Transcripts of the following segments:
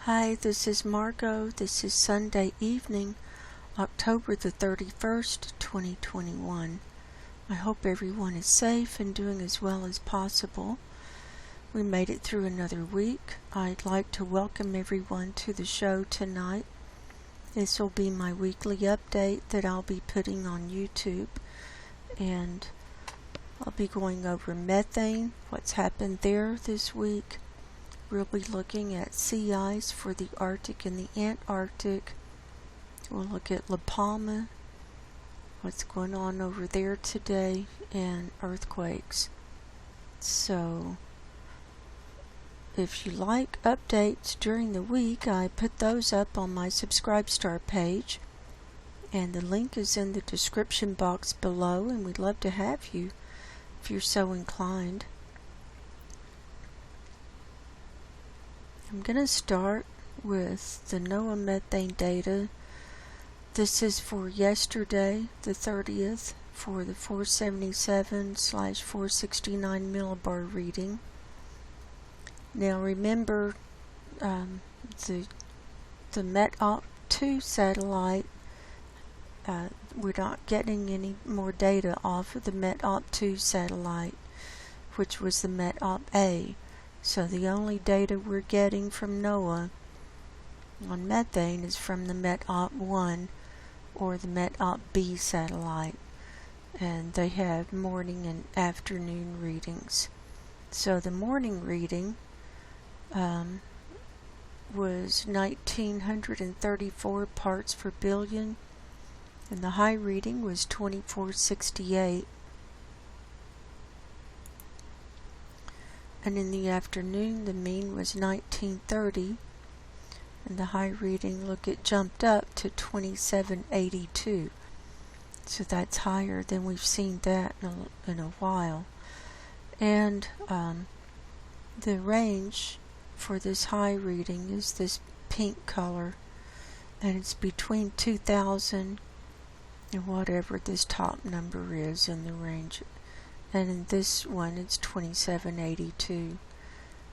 Hi, this is Margo. This is Sunday evening, October the 31st, 2021. I hope everyone is safe and doing as well as possible. We made it through another week. I'd like to welcome everyone to the show tonight. This will be my weekly update that I'll be putting on YouTube, and I'll be going over methane, what's happened there this week. We'll be looking at sea ice for the Arctic and the Antarctic. We'll look at Palma, what's going on over there today, and earthquakes. So, if you like updates during the week, I put those up on my Subscribe page, and the link is in the description box below, and we'd love to have you if you're so inclined. I'm going to start with the NOAA methane data. This is for yesterday, the 30th, for the 477/469 millibar reading. Now remember, the Met-2 satellite, we're not getting any more data off of the Met-2 satellite, which was the Met-A. So the only data we're getting from NOAA on methane is from the Met-1 or the Met-B satellite, and they have morning and afternoon readings. So the morning reading was 1934 parts per billion, and the high reading was 2468. And in the afternoon, the mean was 1930, and the high reading, it jumped up to 2782. So that's higher than we've seen that in a while. And the range for this high reading is this pink color, and it's between 2000 and whatever this top number is in the range. And in this one it's 2782,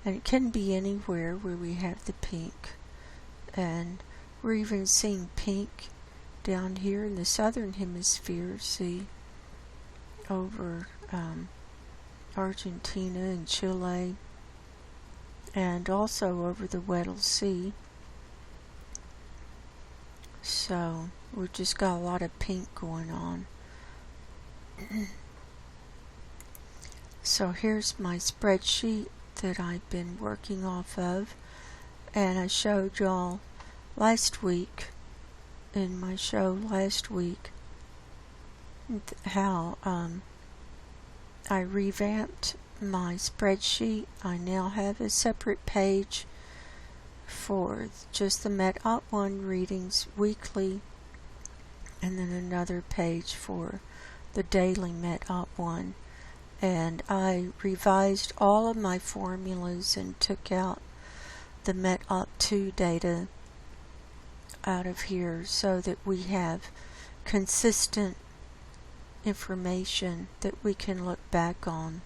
and it can be anywhere where we have the pink. And we're even seeing pink down here in the southern hemisphere, see, over Argentina and Chile, and also over the Weddell Sea. So we've just got a lot of pink going on. So here's my spreadsheet that I've been working off of, and I showed y'all last week, in my show last week, how I revamped my spreadsheet. I now have a separate page for just the Met-1 readings weekly, and then another page for the daily Met-1. And I revised all of my formulas and took out the Met-2 data out of here so that we have consistent information that we can look back on,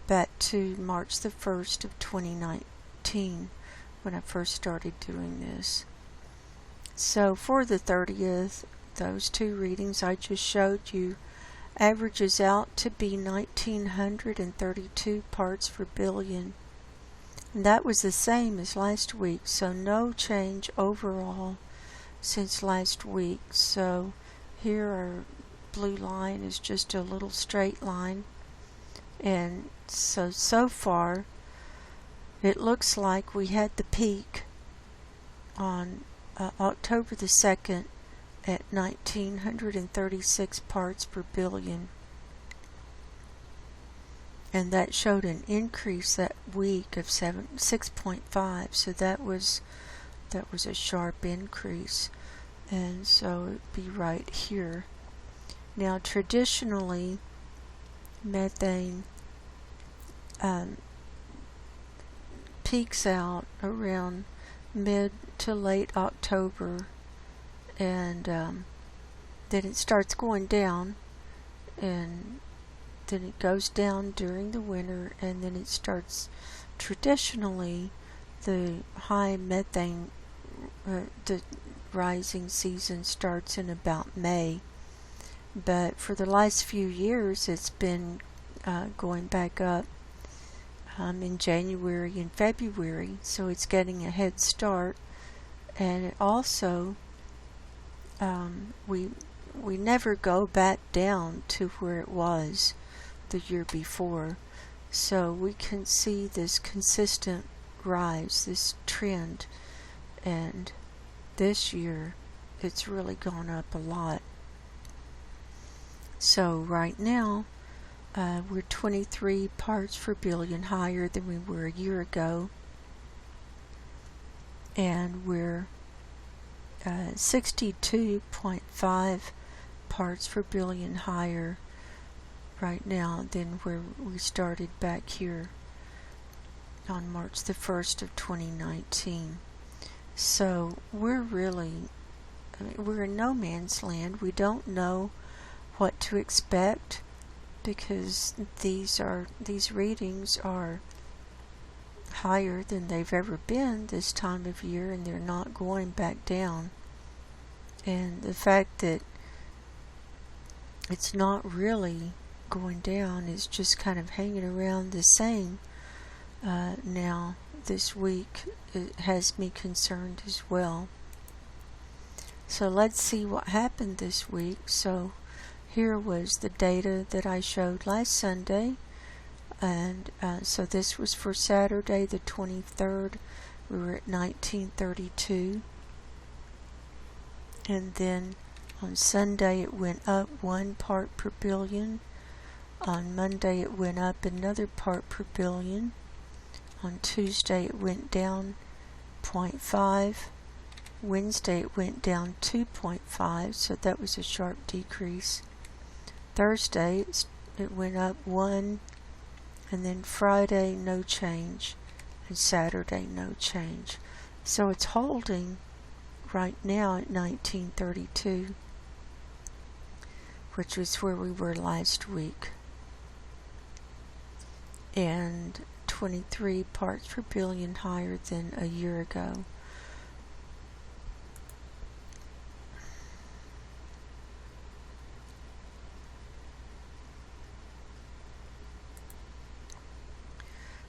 back to March the 1st of 2019 when I first started doing this. So for the 30th, those two readings I just showed you averages out to be 1932 parts per billion. And that was the same as last week, so no change overall since last week. So here our blue line is just a little straight line, and so far it looks like we had the peak on October the 2nd at 1936 parts per billion, and that showed an increase that week of 6.5. So that was a sharp increase, and so it'd be right here. Now traditionally, methane peaks out around mid to late October, and then it starts going down, and then it goes down during the winter, and then it starts traditionally the high methane, the rising season starts in about May, but for the last few years it's been going back up in January and February, so it's getting a head start. And it also, we never go back down to where it was the year before, so we can see this consistent rise, this trend, and this year it's really gone up a lot. So right now we're 23 parts per billion higher than we were a year ago, and we're 62.5 parts per billion higher right now than where we started back here on March the 1st of 2019. So we're we're in no man's land. We don't know what to expect, because these readings are higher than they've ever been this time of year, and they're not going back down. And the fact that it's not really going down, is just kind of hanging around the same now this week, it has me concerned as well. So let's see what happened this week. So here was the data that I showed last Sunday, and so this was for Saturday the 23rd. We were at 1932, and then on Sunday it went up 1 part per billion. On Monday it went up another part per billion. On Tuesday it went down 0.5. Wednesday it went down 2.5, so that was a sharp decrease. Thursday it went up 1, and then Friday no change, and Saturday no change. So it's holding right now at 1932, which was where we were last week, and 23 parts per billion higher than a year ago.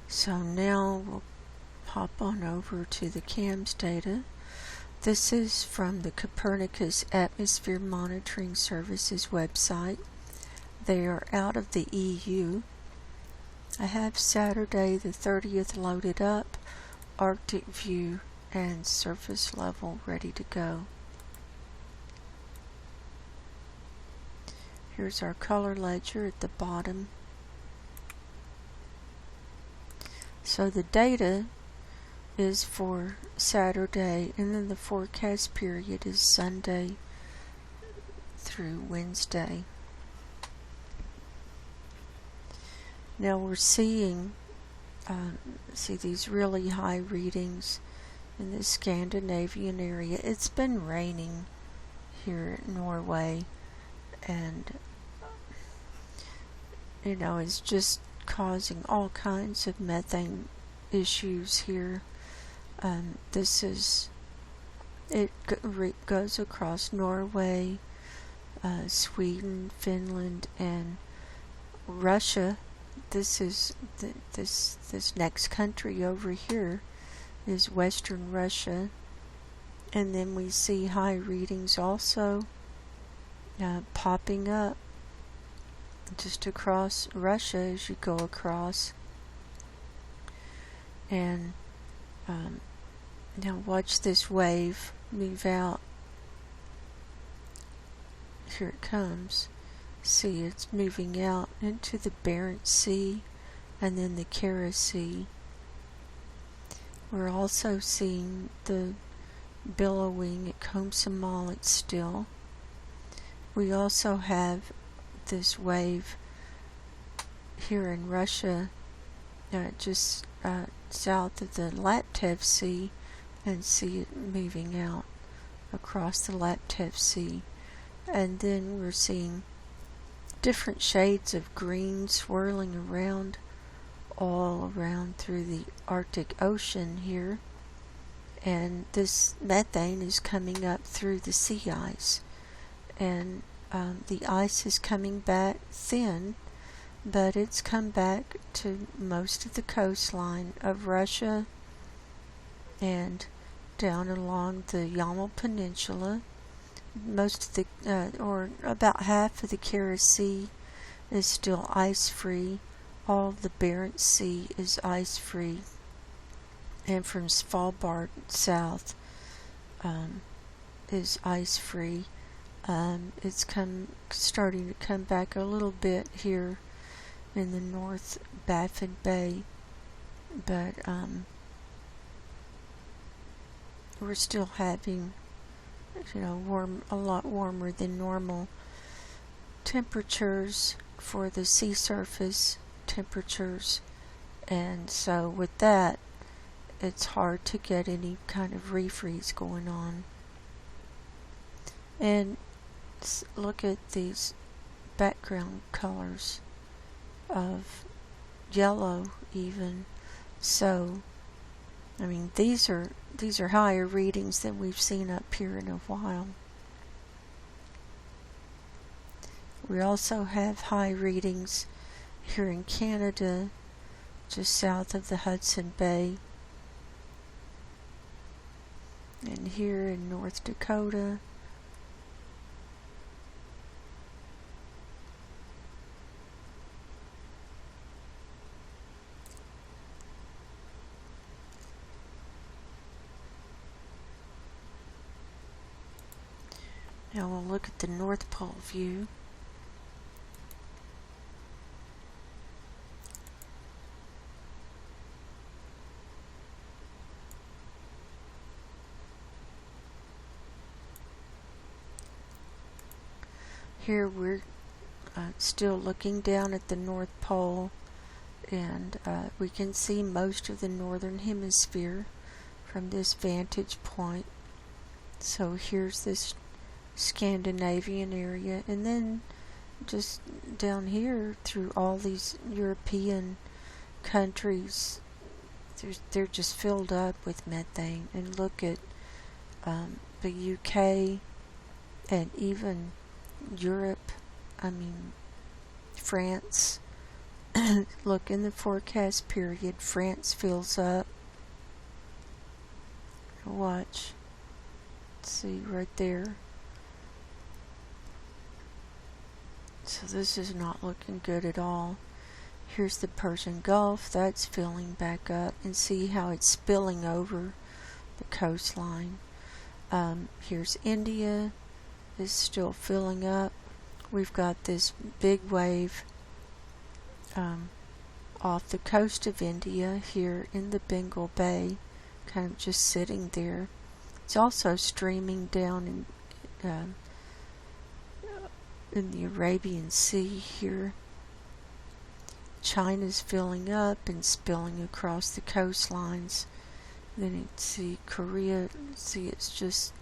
So now we'll hop on over to the CAMS data. This is from the Copernicus Atmosphere Monitoring Services website. They are out of the EU. I have Saturday the 30th loaded up, Arctic view and surface level ready to go. Here's our color ledger at the bottom. So the data is for Saturday, and then the forecast period is Sunday through Wednesday. Now we're seeing these really high readings in the Scandinavian area. It's been raining here in Norway, and it's just causing all kinds of methane issues here. It goes across Norway, Sweden, Finland, and Russia. This is this next country over here is Western Russia, and then we see high readings also popping up just across Russia as you go across. And now watch this wave move out. Here it comes. See, it's moving out into the Barents Sea and then the Kara Sea. We're also seeing the billowing at Komsomolets still. We also have this wave here in Russia, just south of the Laptev Sea, and see it moving out across the Laptev Sea. And then we're seeing different shades of green swirling around all around through the Arctic Ocean here, and this methane is coming up through the sea ice, and the ice is coming back thin, but it's come back to most of the coastline of Russia and down along the Yamal Peninsula. Most of the, or about half of the Kara Sea is still ice-free. All of the Barents Sea is ice-free. And from Svalbard south is ice-free. It's starting to come back a little bit here in the North Baffin Bay, but we're still having, a lot warmer than normal temperatures for the sea surface temperatures, and so with that, it's hard to get any kind of refreeze going on. And look at these background colors of yellow even. So I mean, these are higher readings than we've seen up here in a while. We also have high readings here in Canada, just south of the Hudson Bay, and here in North Dakota. Now we'll look at the North Pole view. Here we're still looking down at the North Pole, and we can see most of the northern hemisphere from this vantage point. So here's this Scandinavian area, and then just down here through all these European countries, they're just filled up with methane. And look at the UK and even Europe, France. Look, in the forecast period, France fills up. Watch. Let's see right there. So this is not looking good at all. Here's the Persian Gulf, that's filling back up, and see how it's spilling over the coastline. Here's India, is still filling up. We've got this big wave off the coast of India here in the Bengal Bay, kind of just sitting there. It's also streaming down in the Arabian Sea here. China's filling up and spilling across the coastlines. Then you see Korea, see it's just,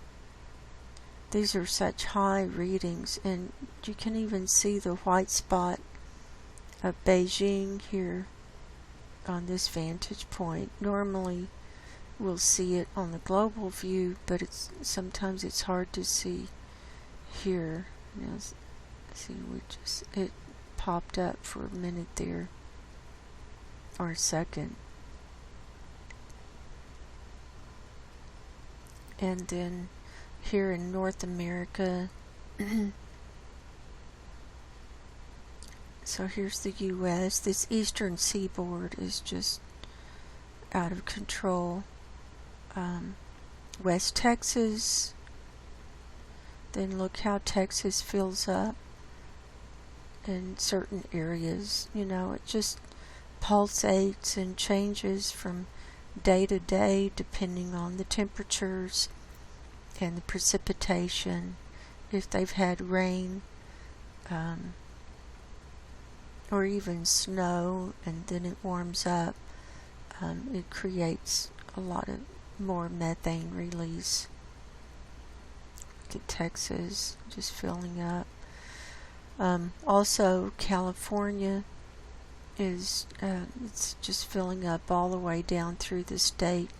these are such high readings, and you can even see the white spot of Beijing here on this vantage point. Normally we'll see it on the global view, but sometimes it's hard to see here. Now, see, it popped up for a minute there, or a second. And then here in North America, so here's the US. This eastern seaboard is just out of control. West Texas, then look how Texas fills up in certain areas. It just pulsates and changes from day to day depending on the temperatures and the precipitation, if they've had rain or even snow, and then it warms up. It creates a lot of more methane release. Look at Texas just filling up. Also California, is it's just filling up all the way down through the state.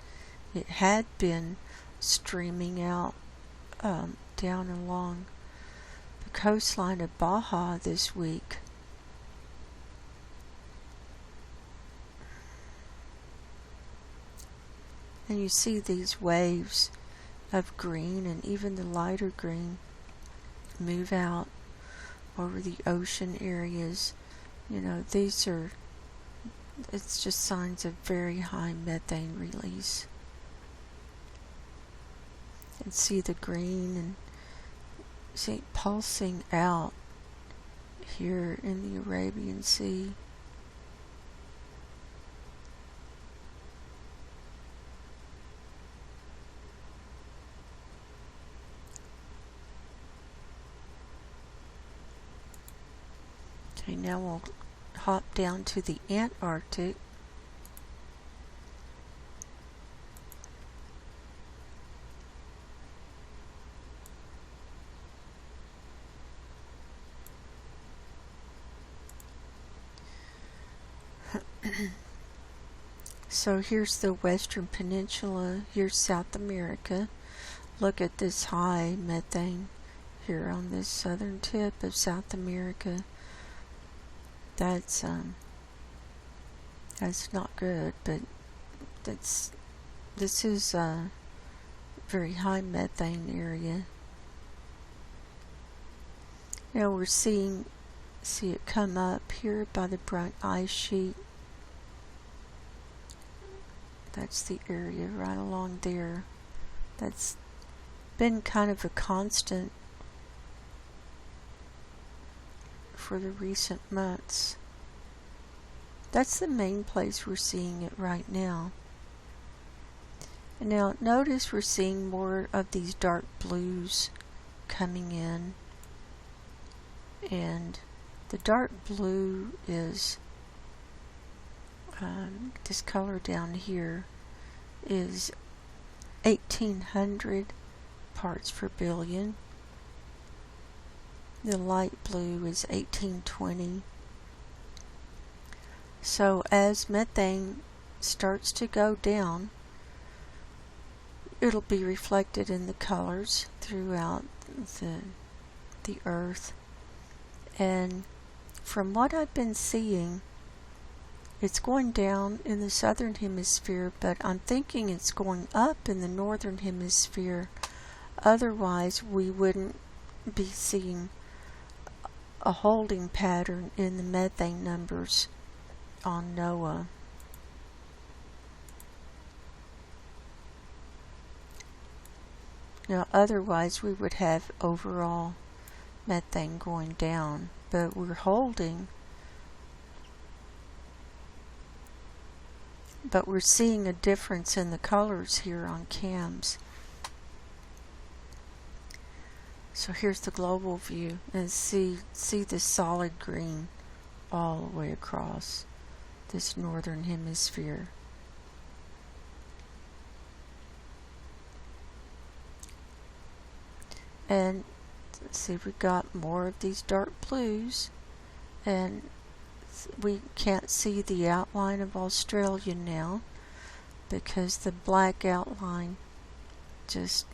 It had been streaming out down along the coastline of Baja this week. And you see these waves of green and even the lighter green move out over the ocean areas. You know, it's just signs of very high methane release. And see the green and see it pulsing out here in the Arabian Sea. Okay, now we'll hop down to the Antarctic. So here's the Western Peninsula, here's South America. Look at this high methane here on this southern tip of South America. That's not good, but this is a very high methane area. Now we're see it come up here by the Brunt ice sheet. That's the area right along there. That's been kind of a constant for the recent months. That's the main place we're seeing it right now. And now notice we're seeing more of these dark blues coming in. And the dark blue is this color down here is 1800 parts per billion. The light blue is 1820. So as methane starts to go down, it'll be reflected in the colors throughout the earth. And from what I've been seeing, it's going down in the southern hemisphere, but I'm thinking it's going up in the northern hemisphere. Otherwise, we wouldn't be seeing a holding pattern in the methane numbers on NOAA. Now, otherwise, we would have overall methane going down, but we're holding. But we're seeing a difference in the colors here on CAMS. So here's the global view, and see this solid green all the way across this northern hemisphere. And see, we got more of these dark blues, and we can't see the outline of Australia now because the black outline just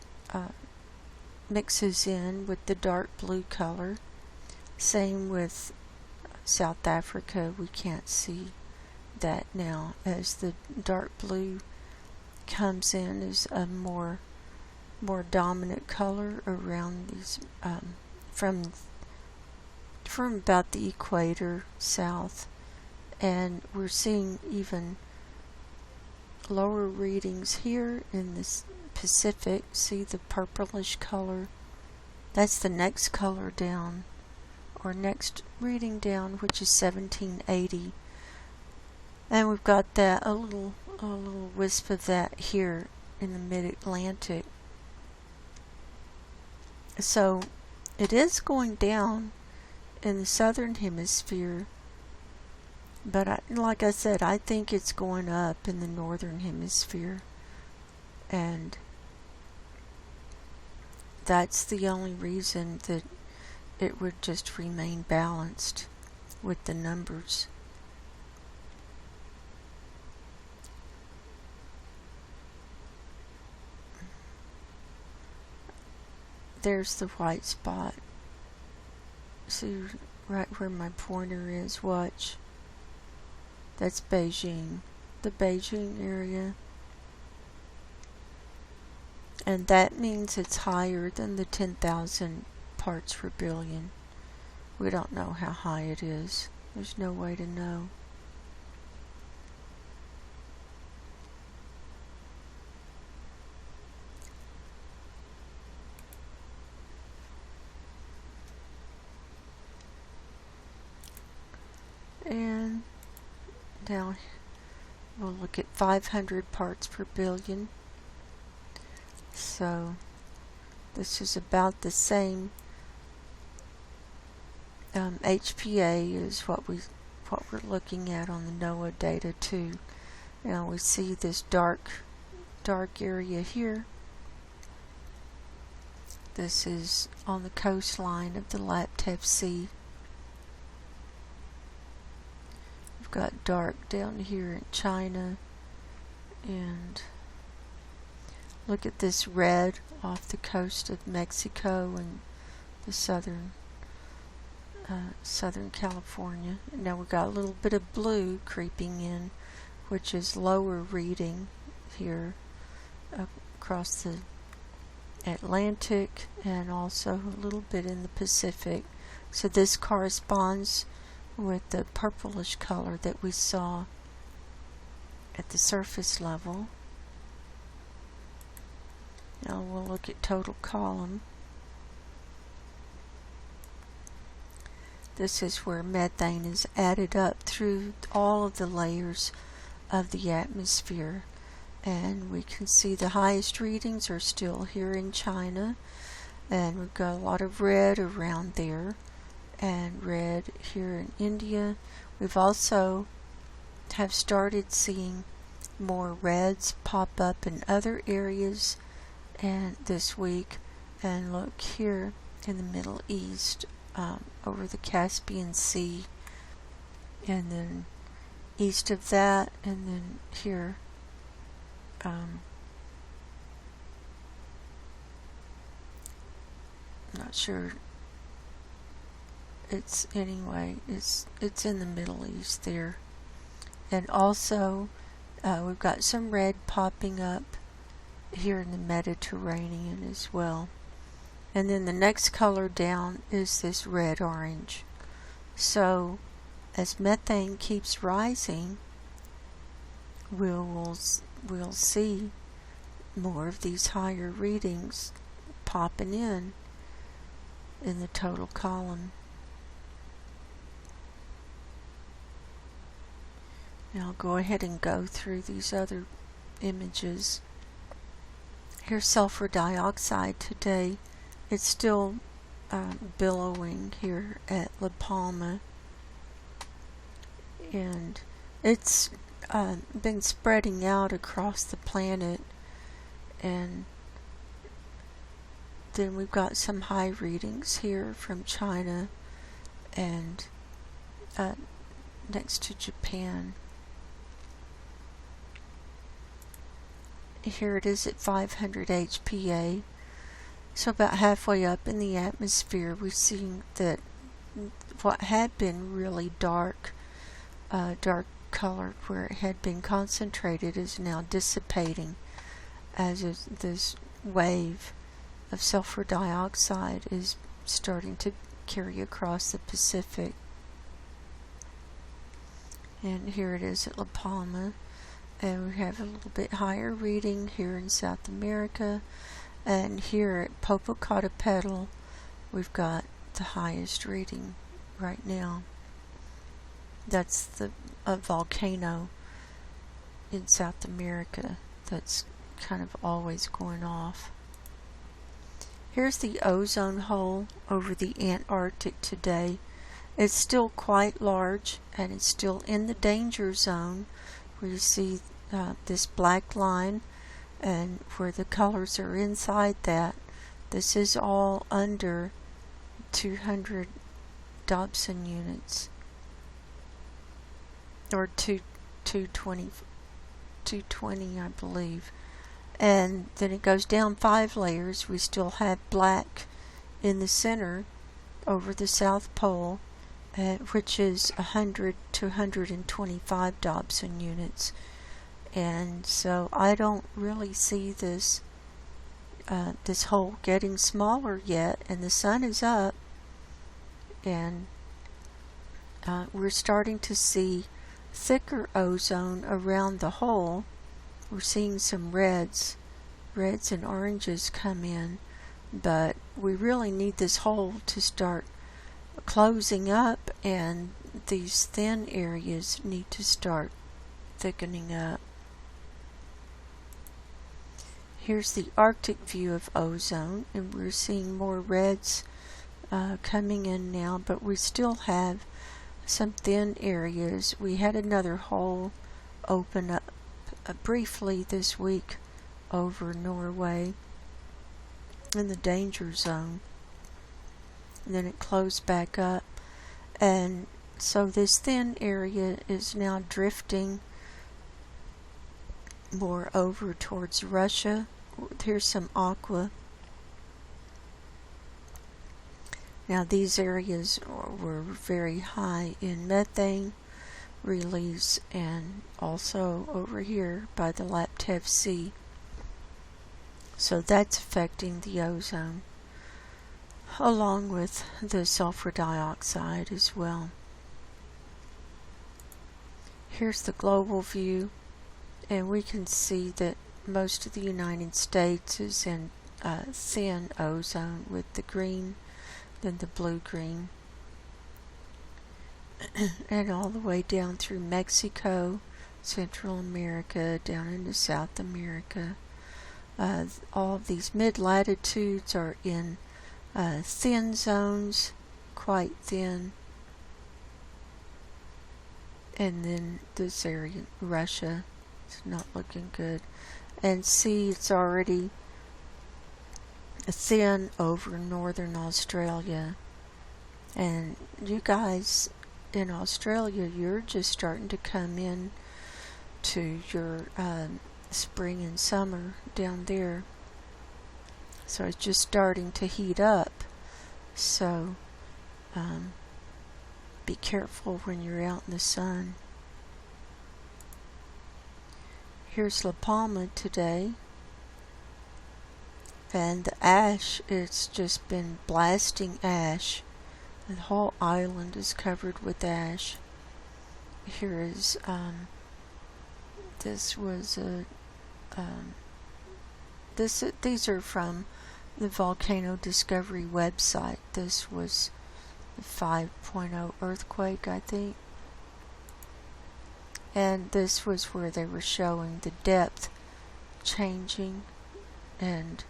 mixes in with the dark blue color. Same with South Africa, we can't see that now as the dark blue comes in as a more dominant color around these from about the equator south, and we're seeing even lower readings here in this Pacific. See the purplish color? That's the next color down, or next reading down, which is 1780. And we've got that a little wisp of that here in the mid-Atlantic. So it is going down in the southern hemisphere, but like I said, I think it's going up in the northern hemisphere, and that's the only reason that it would just remain balanced with the numbers. there's the white spot. See right where my pointer is, watch. That's Beijing, the Beijing area. And that means it's higher than the 10,000 parts per billion. We don't know how high it is. There's no way to know. And now we'll look at 500 parts per billion. So this is about the same. HPA is what we're looking at on the NOAA data too. Now we see this dark area here. This is on the coastline of the Laptev Sea. We've got dark down here in China, and look at this red off the coast of Mexico and the southern California. And now we've got a little bit of blue creeping in, which is lower reading here across the Atlantic and also a little bit in the Pacific. So this corresponds with the purplish color that we saw at the surface level. Now we'll look at total column. This is where methane is added up through all of the layers of the atmosphere. And we can see the highest readings are still here in China. And we've got a lot of red around there. And red here in India. We've also have started seeing more reds pop up in other areas and this week. And look here in the Middle East, over the Caspian Sea, and then east of that, and then here I'm not sure. It's in the Middle East there. And also we've got some red popping up here in the Mediterranean as well. And then the next color down is this red-orange. So as methane keeps rising, we'll see more of these higher readings popping in the total column. Now I'll go ahead and go through these other images. Here's sulfur dioxide today. It's still billowing here at La Palma, and it's been spreading out across the planet. And then we've got some high readings here from China and next to Japan. Here it is at 500 HPA. So about halfway up in the atmosphere, we're seeing that what had been really dark color where it had been concentrated is now dissipating as this wave of sulfur dioxide is starting to carry across the Pacific. And here it is at La Palma. And we have a little bit higher reading here in South America. And here at Popocatépetl, we've got the highest reading right now. That's a volcano in South America that's kind of always going off. Here's the ozone hole over the Antarctic today. It's still quite large, and it's still in the danger zone, where you see this black line, and where the colors are inside that. This is all under 200 Dobson units, or 220 I believe. And then it goes down 5 layers. We still have black in the center over the South Pole, which is 100 to 125 Dobson units. And so I don't really see this this hole getting smaller yet, and the sun is up, and we're starting to see thicker ozone around the hole. We're seeing some reds and oranges come in, but we really need this hole to start closing up, and these thin areas need to start thickening up. Here's the Arctic view of ozone, and we're seeing more reds coming in now, but we still have some thin areas. We had another hole open up briefly this week over Norway in the danger zone, and then it closed back up, and so this thin area is now drifting more over towards Russia. Here's some aqua. Now these areas were very high in methane release, and also over here by the Laptev Sea. So that's affecting the ozone, along with the sulfur dioxide as well. Here's the global view, and we can see that most of the United States is in thin ozone with the green, then the blue-green, and all the way down through Mexico, Central America, down into South America. All of these mid-latitudes are in thin zones, quite thin. And then this area, Russia, it's not looking good. And see, it's already thin over northern Australia. And you guys in Australia, you're just starting to come in to your spring and summer down there. So it's just starting to heat up. So be careful when you're out in the sun. Here's La Palma today, and the ash, it's just been blasting ash. The whole island is covered with ash. Here is this was a these are from the Volcano Discovery website. This was the 5.0 earthquake, I think. And this was where they were showing the depth changing and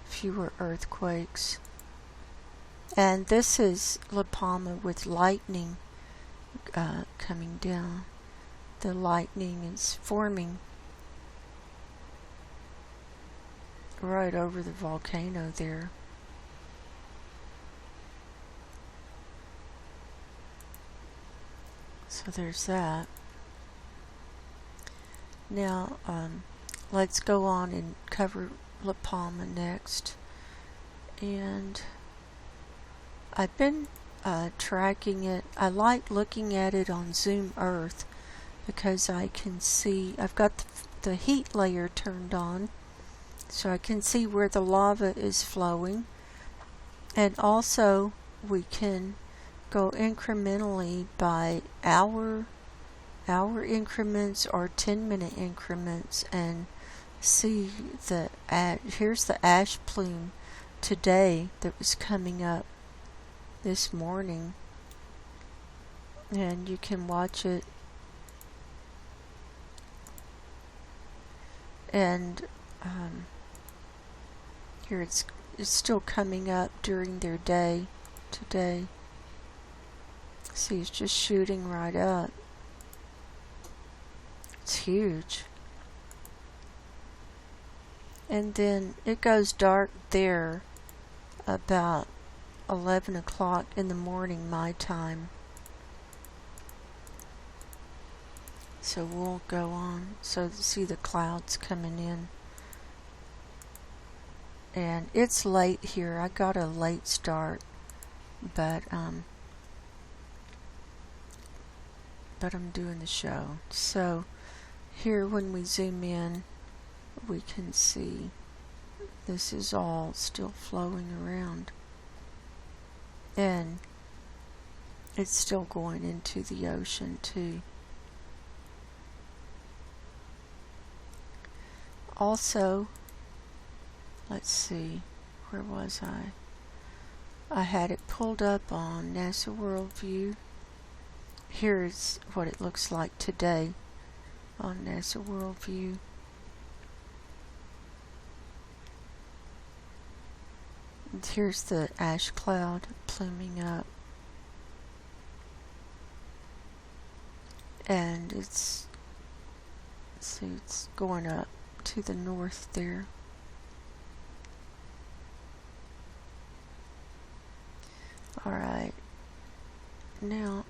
fewer earthquakes. And this is La Palma with lightning coming down. The lightning is forming right over the volcano there. So there's that. Now, let's go on and cover La Palma next. And I've been tracking it. I like looking at it on Zoom Earth because I can see, I've got the heat layer turned on, so I can see where the lava is flowing. And also, we can go incrementally by hour increments or 10-minute increments and see the here's the ash plume today that was coming up this morning, and you can watch it. And here it's still coming up during their day today. See, it's just shooting right up. It's huge. And then it goes dark there about 11 o'clock in the morning my time. So we'll go on. So see the clouds coming in. And it's late here. I got a late start, but I'm doing the show. So here, when we zoom in, we can see this is all still flowing around, and it's still going into the ocean too. Also, let's see, where was I? I had it pulled up on NASA Worldview. Here's what it looks like today on NASA Worldview. And here's the ash cloud pluming up. And it's going up to the north there. Alright, now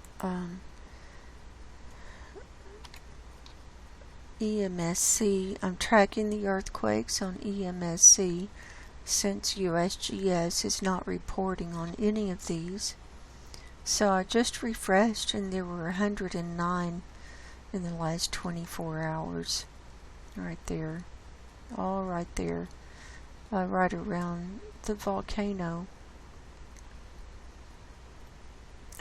EMSC, I'm tracking the earthquakes on EMSC since USGS is not reporting on any of these. So I just refreshed and there were 109 in the last 24 hours. Right there. All right there. Right around the volcano.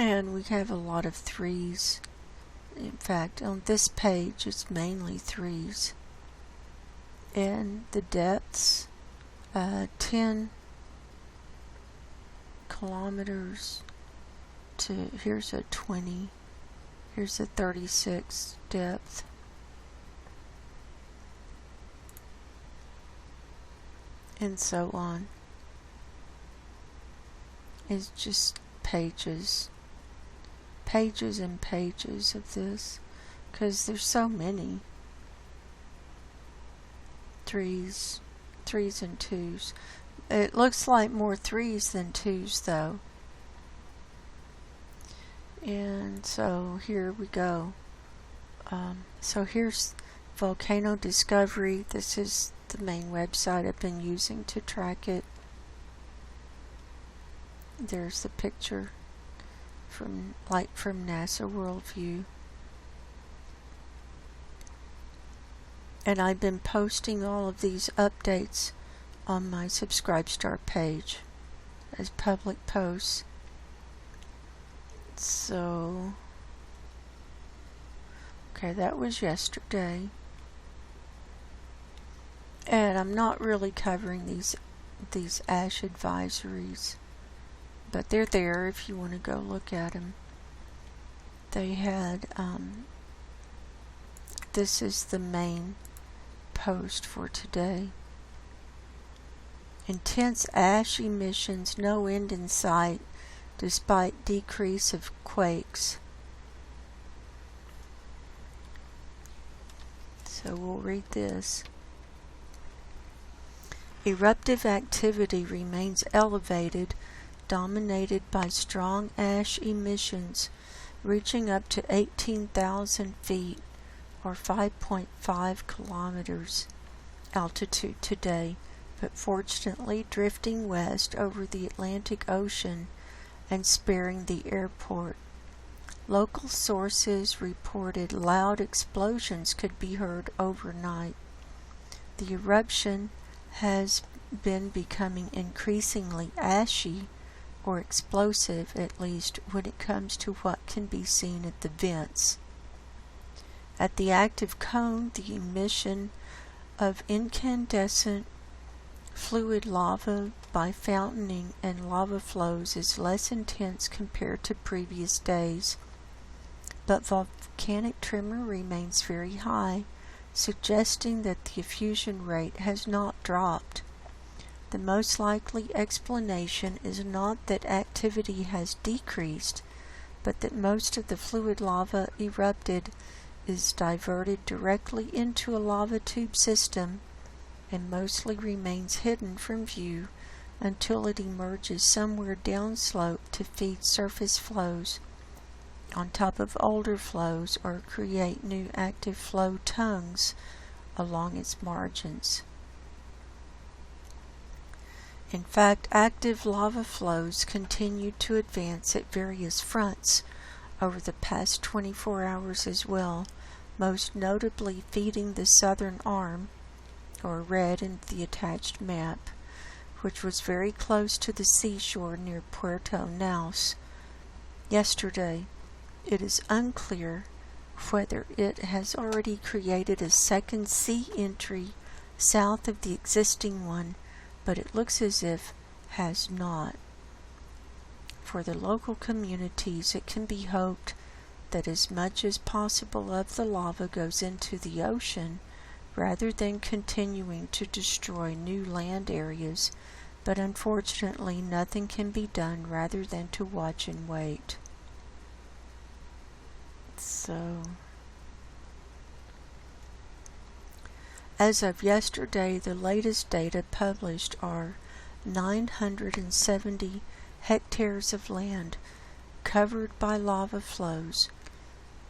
And we have a lot of threes. In fact, on this page it's mainly threes. And the depths, 10 kilometers to, here's a 20, here's a 36 depth. And so on. It's just pages and pages of this, because there's so many. Threes and twos. It looks like more threes than twos though. And so here we go. So here's Volcano Discovery. This is the main website I've been using to track it. There's the picture from NASA Worldview. And I've been posting all of these updates on my Subscribestar page as public posts. So, okay, that was yesterday. And I'm not really covering these ash advisories, but they're there if you want to go look at them. They had, this is the main post for today. Intense ash emissions, no end in sight, despite decrease of quakes. So we'll read this. Eruptive activity remains elevated, dominated by strong ash emissions, reaching up to 18,000 feet or 5.5 kilometers altitude today, but fortunately drifting west over the Atlantic Ocean and sparing the airport. Local sources reported loud explosions could be heard overnight. The eruption has been becoming increasingly ashy or explosive, at least when it comes to what can be seen at the vents. At the active cone, the emission of incandescent fluid lava by fountaining and lava flows is less intense compared to previous days, but volcanic tremor remains very high, suggesting that the effusion rate has not dropped. The most likely explanation is not that activity has decreased, but that most of the fluid lava erupted is diverted directly into a lava tube system and mostly remains hidden from view until it emerges somewhere downslope to feed surface flows on top of older flows or create new active flow tongues along its margins. In fact, active lava flows continued to advance at various fronts over the past 24 hours as well, most notably feeding the southern arm, or red in the attached map, which was very close to the seashore near Puerto Naus. Yesterday, it is unclear whether it has already created a second sea entry south of the existing one, but it looks as if has not. For the local communities, it can be hoped that as much as possible of the lava goes into the ocean rather than continuing to destroy new land areas, but unfortunately nothing can be done rather than to watch and wait. So, as of yesterday, the latest data published are 970 hectares of land covered by lava flows,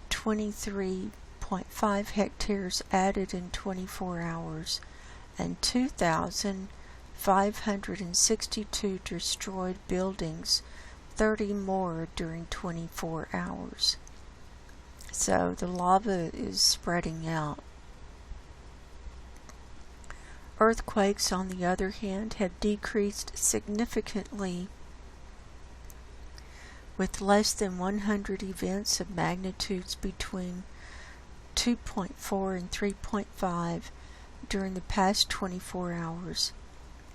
23.5 hectares added in 24 hours, and 2,562 destroyed buildings, 30 more during 24 hours. So the lava is spreading out. Earthquakes, on the other hand, have decreased significantly, with less than 100 events of magnitudes between 2.4 and 3.5 during the past 24 hours.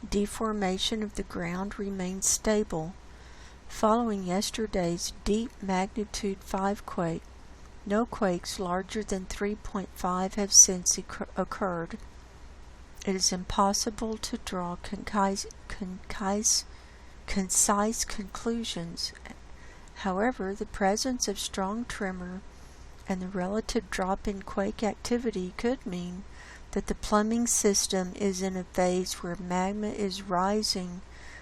Deformation of the ground remains stable. Following yesterday's deep magnitude 5 quake, no quakes larger than 3.5 have since occurred. It is impossible to draw concise conclusions. However, the presence of strong tremor and the relative drop in quake activity could mean that the plumbing system is in a phase where magma is rising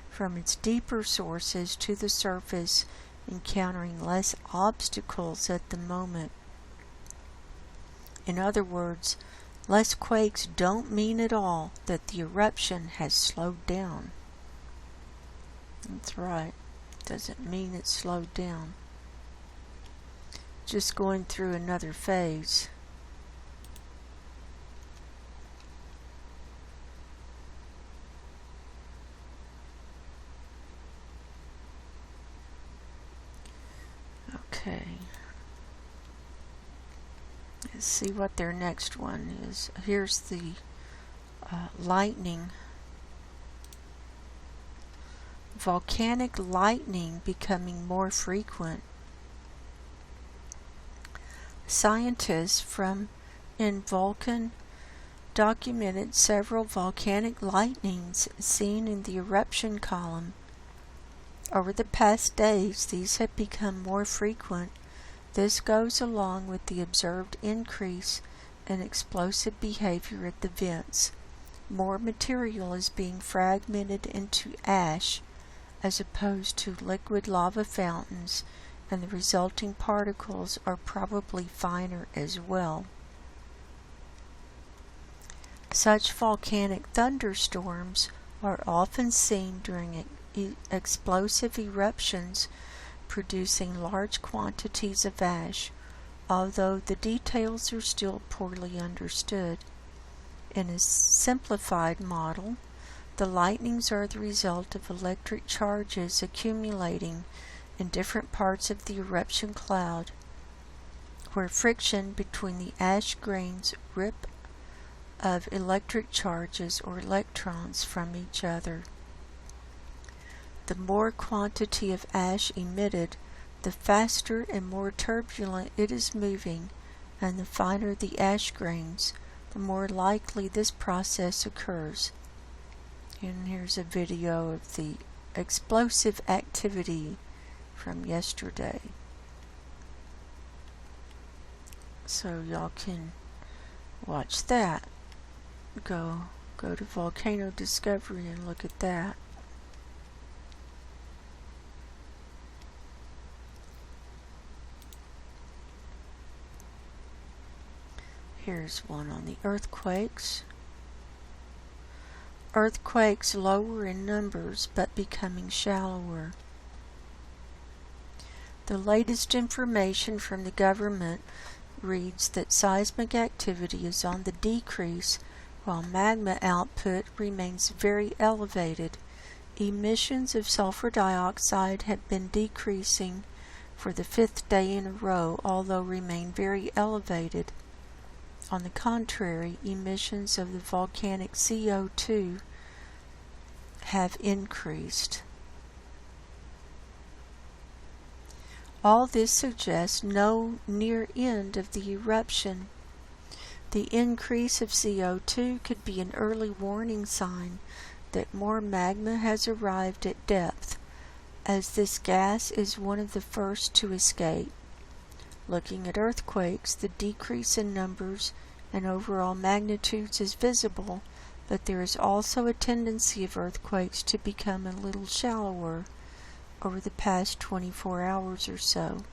from its deeper sources to the surface, encountering less obstacles at the moment. In other words, less quakes don't mean at all that the eruption has slowed down. That's right. Doesn't mean it's slowed down. Just going through another phase. Okay. Let's see what their next one is. Here's the lightning. Volcanic lightning becoming more frequent. Scientists from Vulcan documented several volcanic lightnings seen in the eruption column. Over the past days, these have become more frequent. This goes along with the observed increase in explosive behavior at the vents. More material is being fragmented into ash as opposed to liquid lava fountains, and the resulting particles are probably finer as well. Such volcanic thunderstorms are often seen during explosive eruptions, producing large quantities of ash, although the details are still poorly understood. In a simplified model, the lightnings are the result of electric charges accumulating in different parts of the eruption cloud, where friction between the ash grains rip of electric charges or electrons from each other. The more quantity of ash emitted, the faster and more turbulent it is moving, and the finer the ash grains, the more likely this process occurs. And here's a video of the explosive activity from yesterday. So y'all can watch that. Go to Volcano Discovery and look at that. Here's one on the earthquakes. Earthquakes lower in numbers but becoming shallower. The latest information from the government reads that seismic activity is on the decrease while magma output remains very elevated. Emissions of sulfur dioxide have been decreasing for the 5th day in a row, although remain very elevated. On the contrary, emissions of the volcanic CO2 have increased. All this suggests no near end of the eruption. The increase of CO2 could be an early warning sign that more magma has arrived at depth, as this gas is one of the first to escape. Looking at earthquakes, the decrease in numbers and overall magnitudes is visible, but there is also a tendency of earthquakes to become a little shallower over the past 24 hours or so,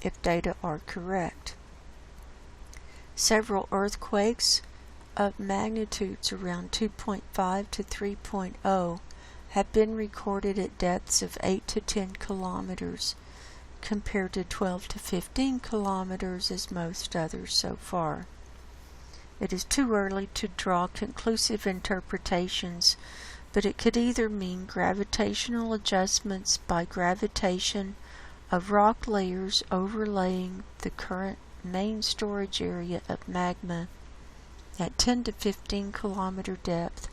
if data are correct. Several earthquakes of magnitudes around 2.5 to 3.0 have been recorded at depths of 8 to 10 kilometers, compared to 12 to 15 kilometers as most others so far. It is too early to draw conclusive interpretations, but it could either mean gravitational adjustments by gravitation of rock layers overlaying the current main storage area of magma at 10 to 15 kilometer depth,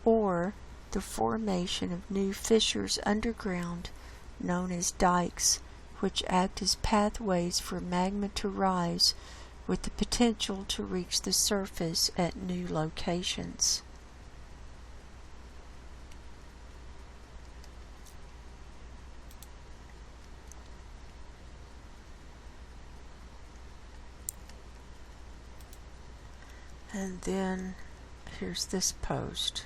or the formation of new fissures underground known as dikes, which act as pathways for magma to rise with the potential to reach the surface at new locations. And then here's this post.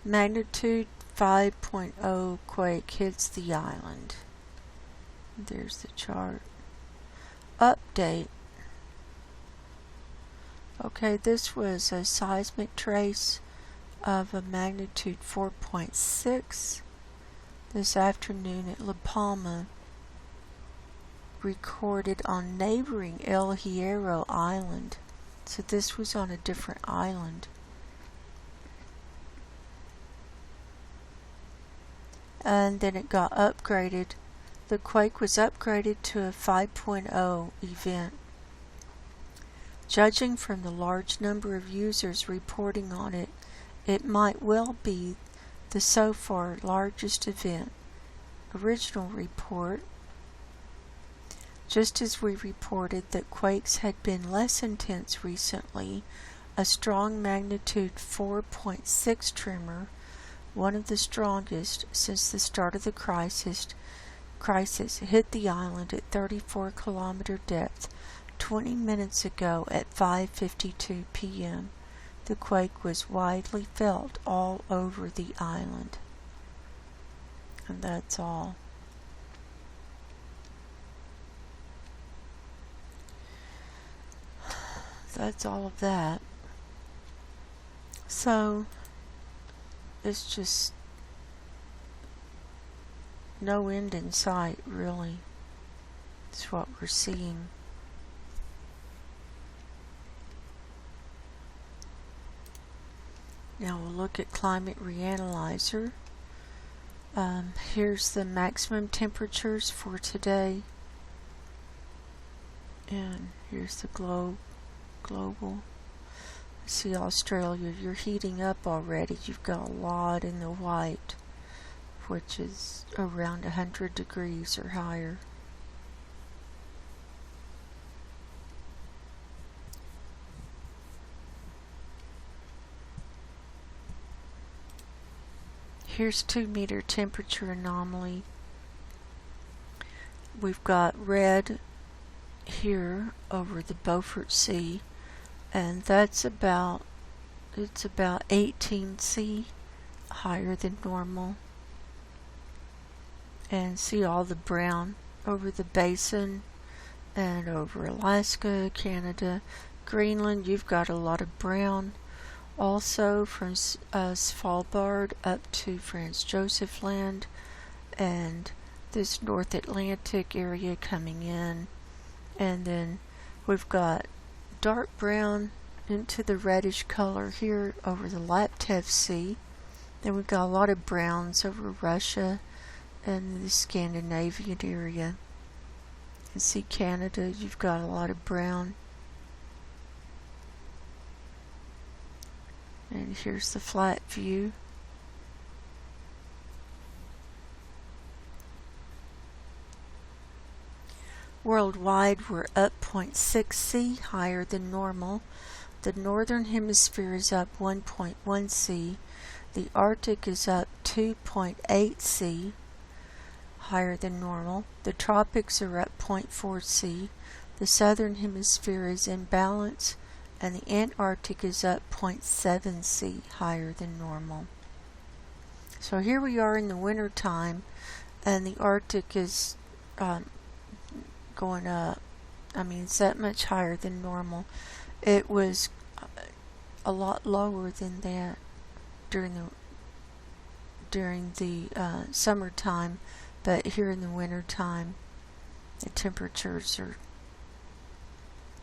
Magnitude 5.0 quake hits the island. There's the chart. Update. Okay, this was a seismic trace of a magnitude 4.6 this afternoon at Palma, recorded on neighboring El Hierro Island. So this was on a different island. And then it got upgraded. The quake was upgraded to a 5.0 event. Judging from the large number of users reporting on it, it might well be the so far largest event. Original report, just as we reported that quakes had been less intense recently, a strong magnitude 4.6 tremor, one of the strongest since the start of the crisis, hit the island at 34 kilometer depth 20 minutes ago at 5:52 p.m. The quake was widely felt all over the island. And that's all. That's all of that. So, it's just no end in sight, really. It's what we're seeing. Now we'll look at Climate Reanalyzer. Here's the maximum temperatures for today. And here's the global. See Australia, you're heating up already. You've got a lot in the white, which is around 100 degrees or higher. Here's 2-meter temperature anomaly. We've got red here over the Beaufort Sea, and that's about 18 C higher than normal. And see all the brown over the basin and over Alaska, Canada, Greenland. You've got a lot of brown. Also from Svalbard up to Franz Josef Land, and this North Atlantic area coming in, and then we've got dark brown into the reddish color here over the Laptev Sea. Then we've got a lot of browns over Russia and the Scandinavian area. You see Canada, you've got a lot of brown. And here's the flat view. Worldwide, we're up 0.6 C, higher than normal. The northern hemisphere is up 1.1 C. The Arctic is up 2.8 C, higher than normal. The tropics are up 0.4 C. The southern hemisphere is in balance, and the Antarctic is up 0.7 C, higher than normal. So here we are in the winter time, and the Arctic is going up. I mean, it's that much higher than normal. It was a lot lower than that during the summertime, but here in the winter time, the temperatures are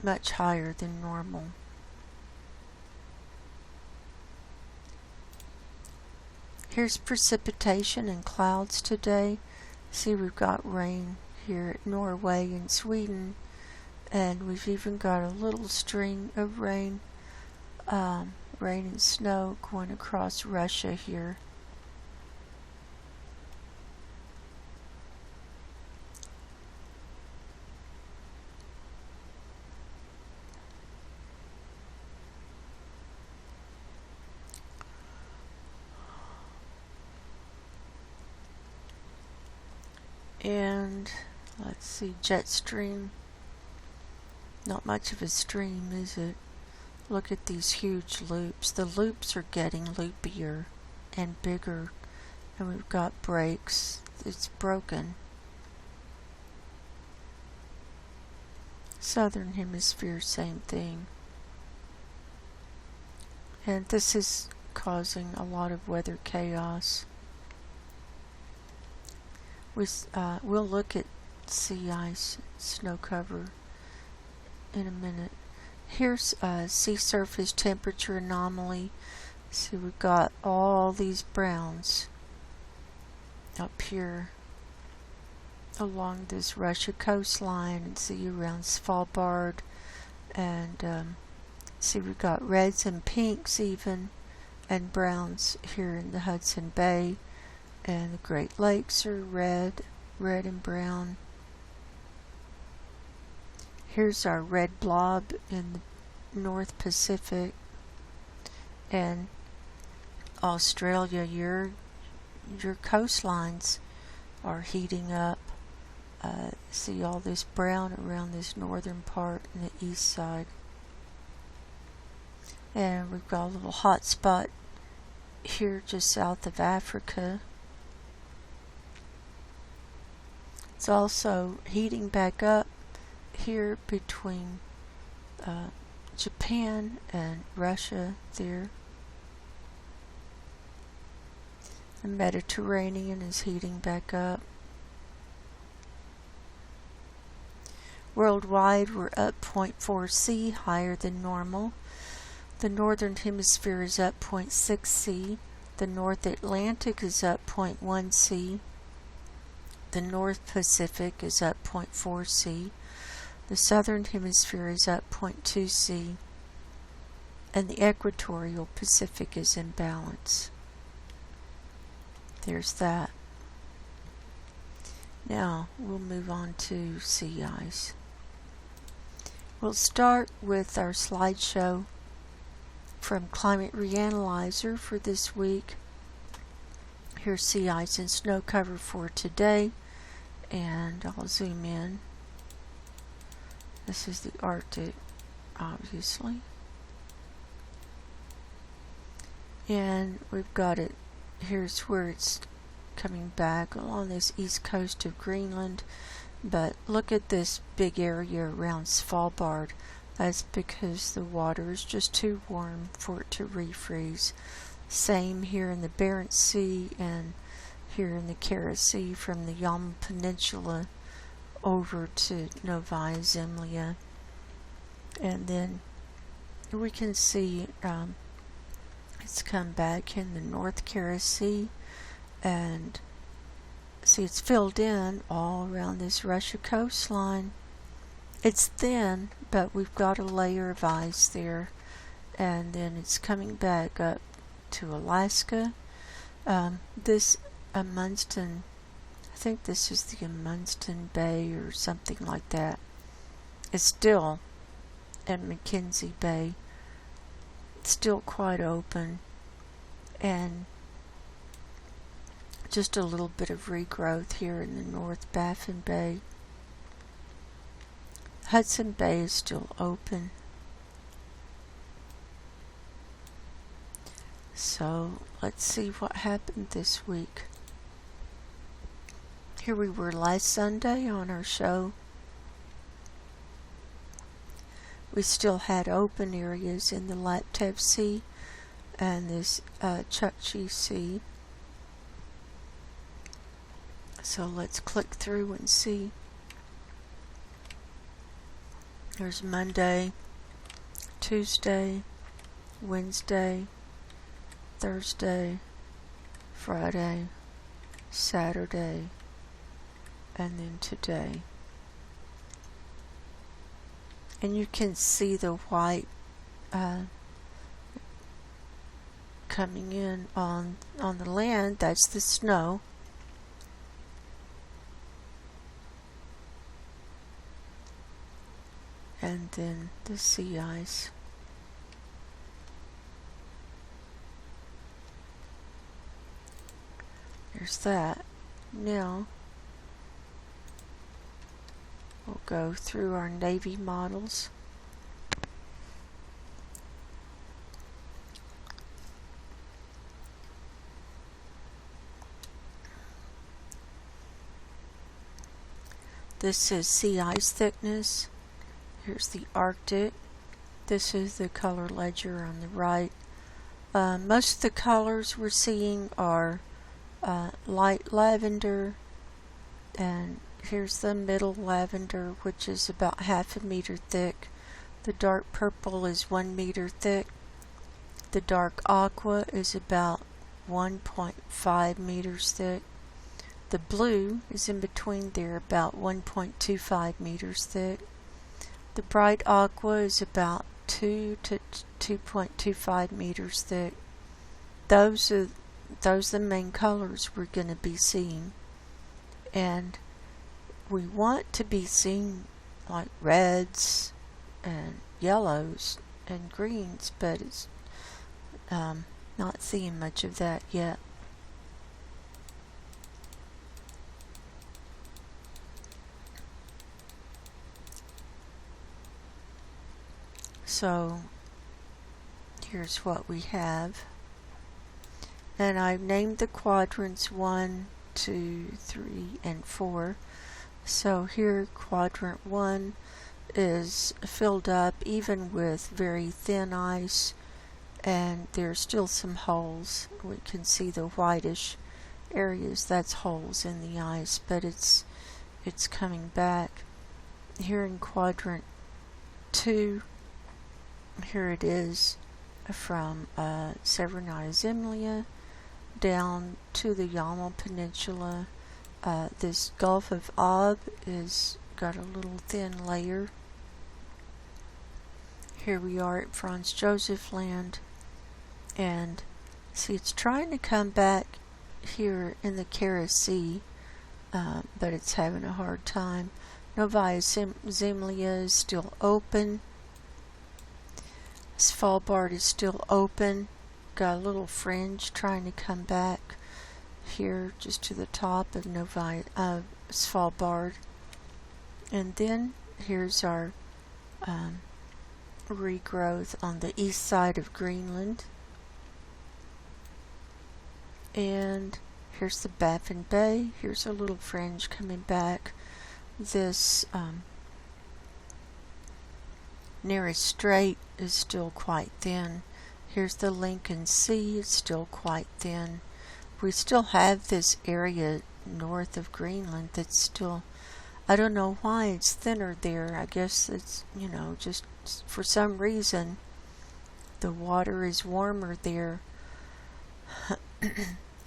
much higher than normal. Here's precipitation and clouds today. See, we've got rain here at Norway and Sweden, and we've even got a little string of rain and snow going across Russia here. And let's see, jet stream. Not much of a stream, is it? Look at these huge loops. The loops are getting loopier and bigger, and we've got breaks. It's broken. Southern hemisphere, same thing. And this is causing a lot of weather chaos. We'll look at sea ice, snow cover in a minute. Here's sea surface temperature anomaly. See, we've got all these browns up here along this Russia coastline, and see around Svalbard, and see, we've got reds and pinks even, and browns here in the Hudson Bay. And the Great Lakes are red and brown. Here's our red blob in the North Pacific. And Australia, your coastlines are heating up. See all this brown around this northern part and the east side. And we've got a little hot spot here just south of Africa. It's also heating back up here between Japan and Russia there. The Mediterranean is heating back up. Worldwide, we're up 0.4 C, higher than normal. The northern hemisphere is up 0.6 C. The North Atlantic is up 0.1 C. The North Pacific is up 0.4 C. The Southern Hemisphere is up 0.2 C. And the Equatorial Pacific is in balance. There's that. Now, we'll move on to sea ice. We'll start with our slideshow from Climate Reanalyzer for this week. Here's sea ice and snow cover for today, and I'll zoom in. This is the Arctic, obviously. And we've got it, here's where it's coming back along this east coast of Greenland. But look at this big area around Svalbard. That's because the water is just too warm for it to refreeze. Same here in the Barents Sea and here in the Kara Sea from the Yamal Peninsula over to Novaya Zemlya. And then we can see it's come back in the North Kara Sea, and see it's filled in all around this Russia coastline. It's thin, but we've got a layer of ice there, and then it's coming back up to Alaska. This Amundsen, I think this is the Amundsen Bay or something like that. It's still at McKenzie Bay. It's still quite open, and just a little bit of regrowth here in the North Baffin Bay. Hudson Bay is still open. So let's see what happened this week. Here we were last Sunday on our show. We still had open areas in the Laptev Sea and this Chukchi Sea. So let's click through and see. There's Monday, Tuesday, Wednesday, Thursday, Friday, Saturday, and then today. And you can see the white coming in on the land. That's the snow. And then the sea ice. There's that. Now we'll go through our Navy models. This is sea ice thickness. Here's the Arctic. This is the color ledger on the right. Most of the colors we're seeing are light lavender, and here's the middle lavender, which is about 1/2 meter thick. The dark purple is 1 meter thick. The dark aqua is about 1.5 meters thick. The blue is in between there, about 1.25 meters thick. The bright aqua is about 2 to 2.25 meters thick. Those are the main colors we're going to be seeing. And we want to be seeing like reds and yellows and greens, but it's not seeing much of that yet. So here's what we have, and I've named the quadrants 1, 2, 3, and 4. So here quadrant 1 is filled up even with very thin ice, and there's still some holes. We can see the whitish areas, that's holes in the ice, but it's coming back. Here in quadrant 2, here it is from Severnaya Zemlya down to the Yamal Peninsula. This Gulf of Ob is got a little thin layer. Here we are at Franz Josef Land, and see it's trying to come back here in the Kara Sea, but it's having a hard time. Novaya Zemlya is still open. Svalbard is still open. Got a little fringe trying to come back here just to the top of Svalbard. And then here's our regrowth on the east side of Greenland. And here's the Baffin Bay. Here's a little fringe coming back. This Nearest Strait is still quite thin. Here's the Lincoln Sea, it's still quite thin. We still have this area north of Greenland that's still, I don't know why it's thinner there. I guess it's, just for some reason the water is warmer there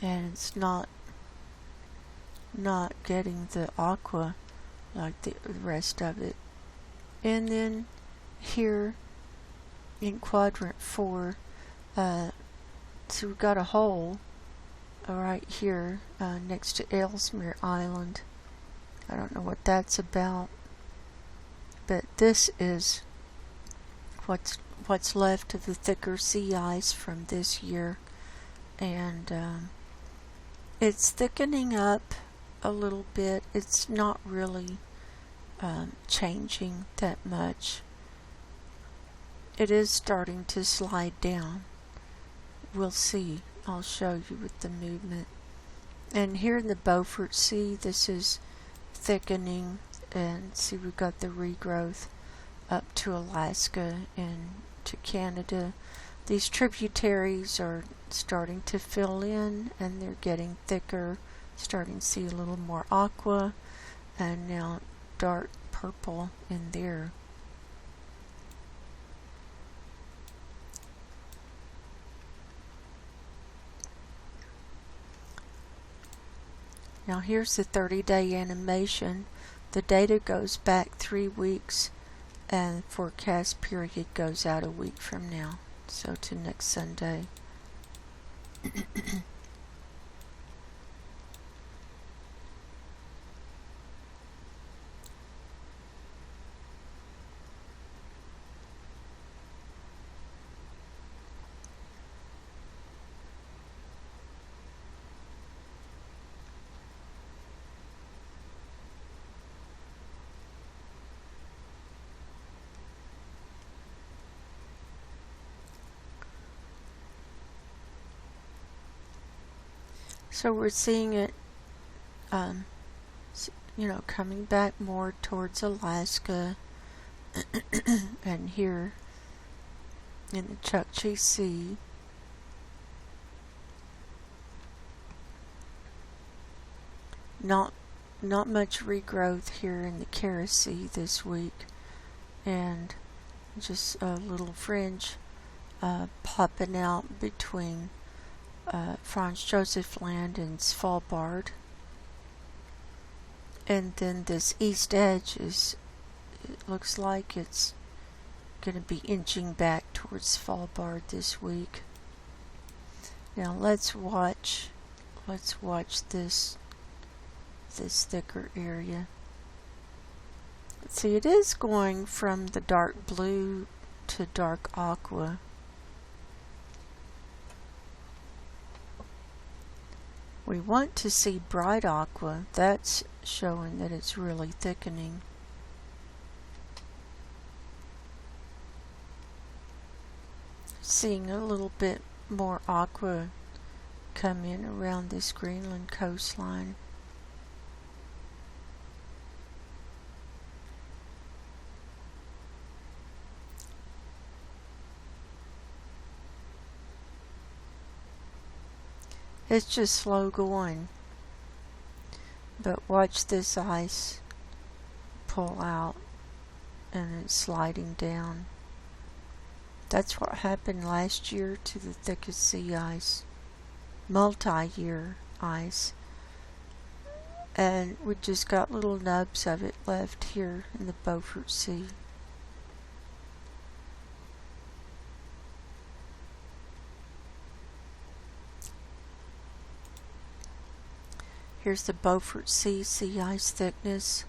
and it's not getting the aqua like the rest of it. And then here in quadrant 4, so we've got a hole right here next to Ellesmere Island. I don't know what that's about, but this is what's left of the thicker sea ice from this year, and it's thickening up a little bit. It's not really changing that much. It is starting to slide down. We'll see. I'll show you with the movement. And here in the Beaufort Sea, this is thickening, and see, we've got the regrowth up to Alaska and to Canada. These tributaries are starting to fill in and they're getting thicker, starting to see a little more aqua, and now dark purple in there. Now here's the 30-day animation. The data goes back 3 weeks and forecast period goes out a week from now, so to next Sunday. So we're seeing it, coming back more towards Alaska and here in the Chukchi Sea. Not much regrowth here in the Kara Sea this week, and just a little fringe popping out between Franz Josef Land and Svalbard. And then this east edge it looks like it's going to be inching back towards Svalbard this week. Now let's watch this thicker area. See, it is going from the dark blue to dark aqua. We want to see bright aqua. That's showing that it's really thickening. Seeing a little bit more aqua come in around this Greenland coastline. It's just slow going, but watch this ice pull out and it's sliding down. That's what happened last year to the thickest sea ice, multi-year ice, and we just got little nubs of it left here in the Beaufort Sea. Here's the Beaufort Sea sea ice thickness.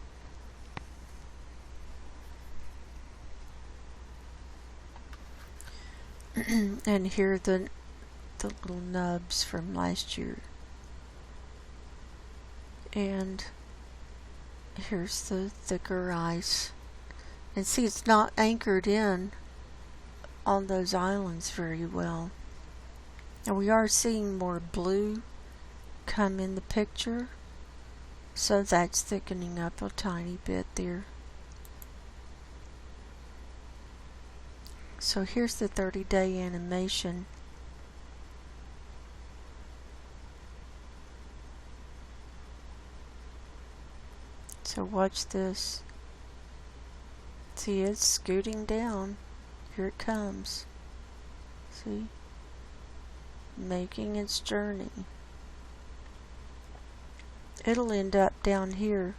And here are the little nubs from last year. And here's the thicker ice. And see, it's not anchored in on those islands very well. And we are seeing more blue come in the picture, so that's thickening up a tiny bit there. So here's the 30-day animation. So watch this. See, it's scooting down. Here it comes. See? Making its journey. It'll end up down here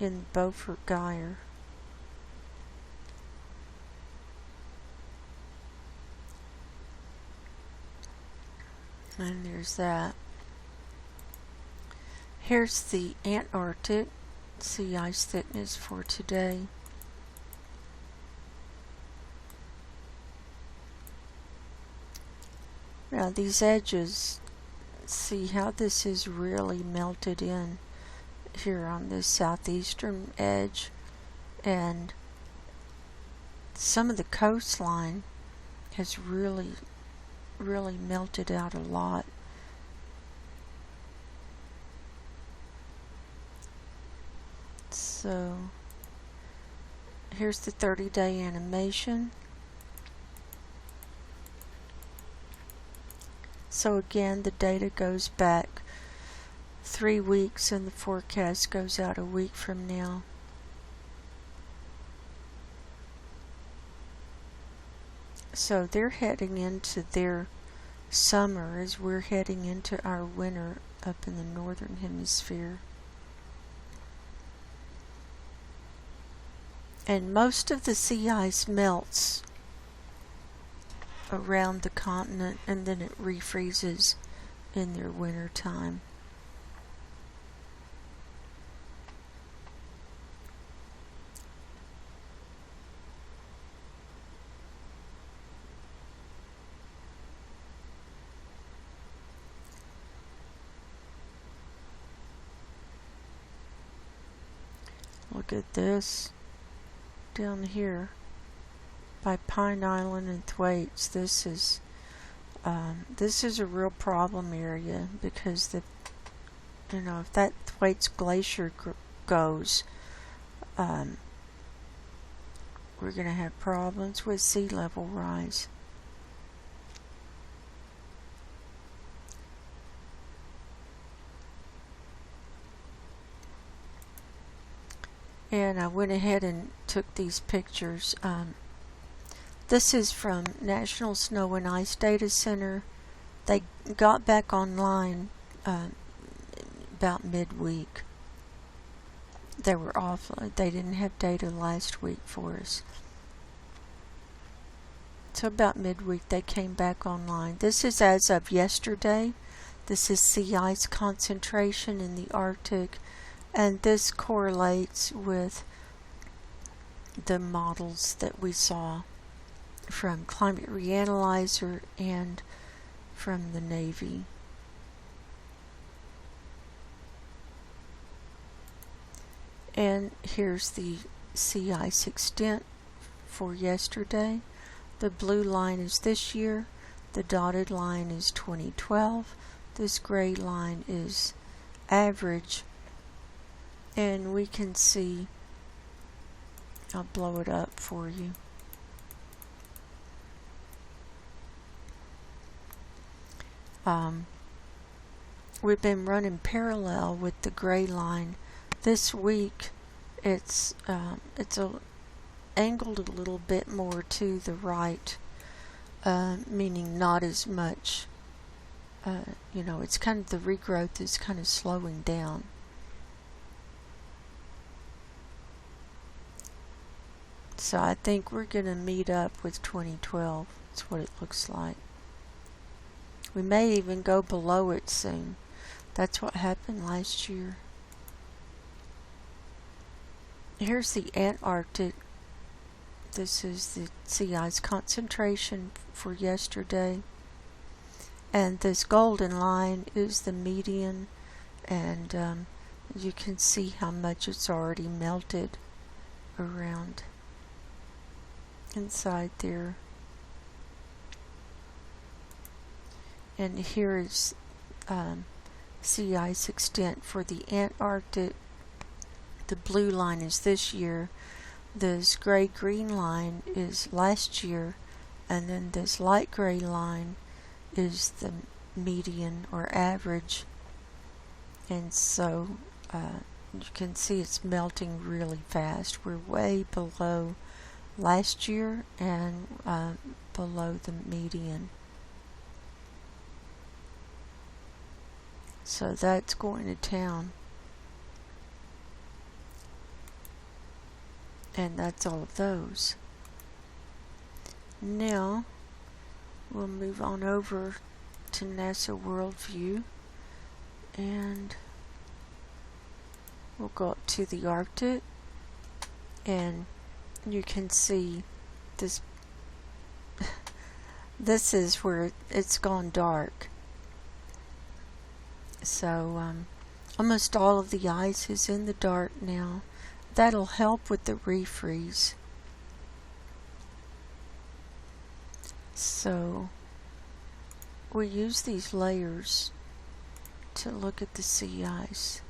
in Beaufort Gyre. And there's that. Here's the Antarctic sea ice thickness for today. Now these edges, see how this is really melted in here on this southeastern edge, and some of the coastline has really melted out a lot. So here's the 30-day animation. So again, the data goes back 3 weeks and the forecast goes out a week from now. So they're heading into their summer as we're heading into our winter up in the northern hemisphere. And most of the sea ice melts around the continent and then it refreezes in their winter time. Look at this down here by Pine Island and Thwaites. This is a real problem area because if that Thwaites Glacier goes, we're going to have problems with sea level rise. And I went ahead and took these pictures. This is from National Snow and Ice Data Center. They got back online about midweek. They were off. They didn't have data last week for us. So about midweek they came back online. This is as of yesterday. This is sea ice concentration in the Arctic. And this correlates with the models that we saw from Climate Reanalyzer and from the Navy. And here's the sea ice extent for yesterday. The blue line is this year, the dotted line is 2012, this gray line is average. And we can see, I'll blow it up for you. We've been running parallel with the gray line. This week, it's angled a little bit more to the right, meaning not as much. It's kind of the regrowth is kind of slowing down. So I think we're going to meet up with 2012. That's what it looks like. We may even go below it soon. That's what happened last year. Here's the Antarctic. This is the sea ice concentration for yesterday. And this golden line is the median. And you can see how much it's already melted around inside there. And here is sea ice extent for the Antarctic. The blue line is this year. This gray-green line is last year. and then this light gray line is the median or average, and so you can see it's melting really fast. We're way below last year and below the median. So that's going to town. And that's all of those. Now we'll move on over to NASA Worldview, and we'll go up to the Arctic, and you can see this. This is where it's gone dark. So almost all of the ice is in the dark now. That'll help with the refreeze. So we use these layers to look at the sea ice.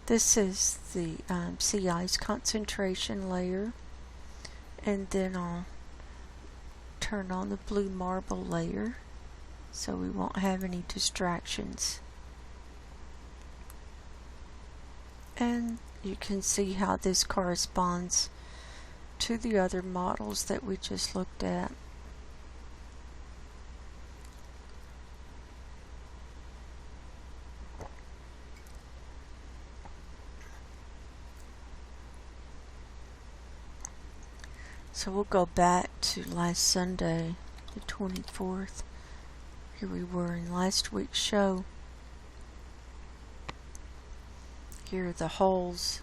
This is the sea ice concentration layer, and then I'll turn on the blue marble layer so we won't have any distractions. And you can see how this corresponds to the other models that we just looked at. So we'll go back to last Sunday, the 24th. Here we were in last week's show. Here are the holes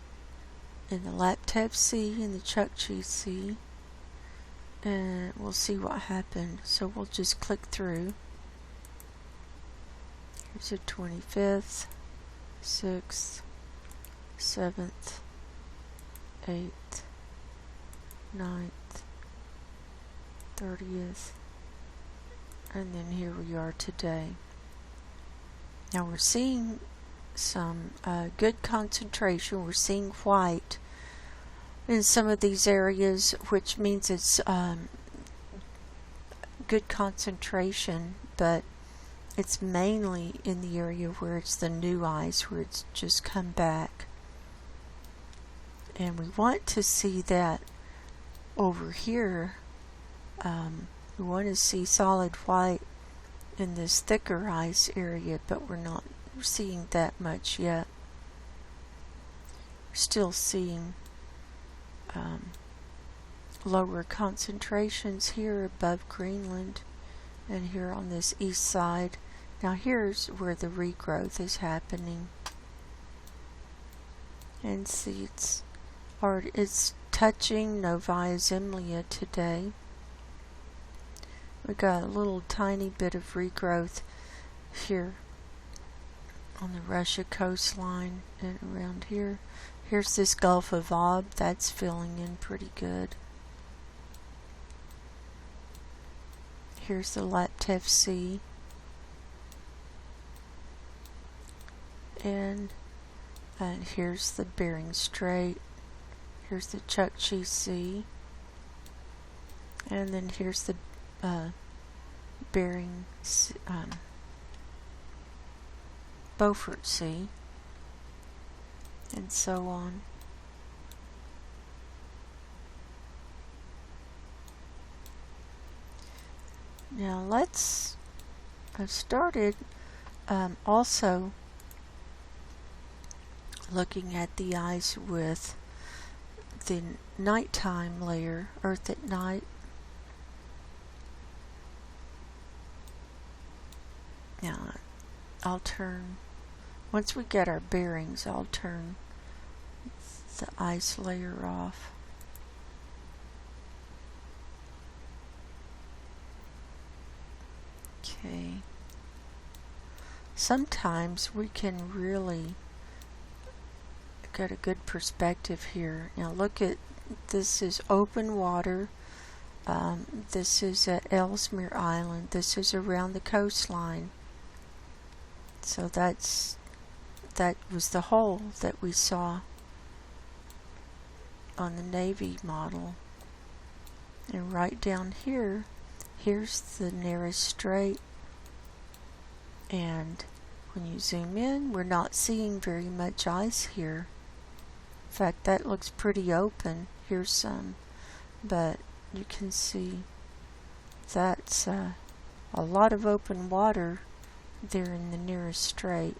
in the Laptev Sea and the Chukchi Sea, and we'll see what happened. So we'll just click through. Here's the 25th, 6th, 7th, 8th, 9th, 30th, and then here we are today. Now we're seeing some good concentration. We're seeing white in some of these areas, which means it's good concentration, but it's mainly in the area where it's the new ice, where it's just come back. And we want to see that over here. We want to see solid white in this thicker ice area, but we're not seeing that much yet. We're still seeing lower concentrations here above Greenland and here on this east side. Now here's where the regrowth is happening, and see it's touching Novaya Zemlya today. We got a little tiny bit of regrowth here on the Russia coastline and around here. Here's this Gulf of Ob, that's filling in pretty good. Here's the Laptev Sea, and here's the Bering Strait. Here's the Chukchi Sea, and then here's the Bering Beaufort Sea, and so on. Now I've started also looking at the ice with the nighttime layer, Earth at night. Now I'll turn, once we get our bearings, I'll turn the ice layer off. Okay. Sometimes we can really get a good perspective here. Now look at, this is open water. This is at Ellesmere Island. This is around the coastline. So that was the hole that we saw on the Navy model. And right down here, Here's the nearest strait, and when you zoom in, we're not seeing very much ice here. In fact, that looks pretty open. Here's some, but you can see that's a lot of open water there in the nearest strait.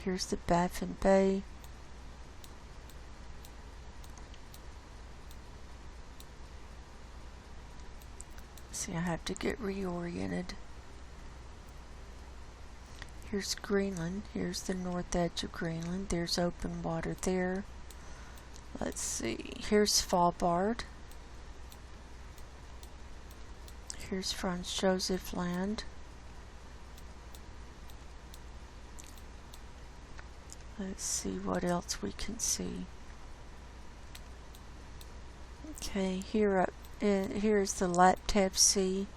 Here's the Baffin Bay. See, I have to get reoriented. Here's Greenland. Here's the north edge of Greenland. There's open water there. Let's see. Here's Svalbard. Here's Franz Josef Land. Let's see what else we can see. Okay, here's the Laptev Sea,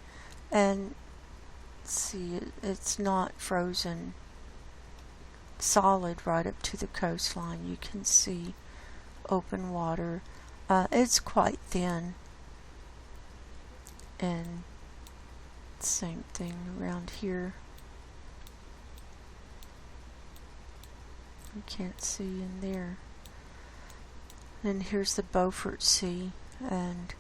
and see, it's not frozen solid right up to the coastline. You can see open water. It's quite thin, and same thing around here. You can't see in there. And here's the Beaufort Sea, and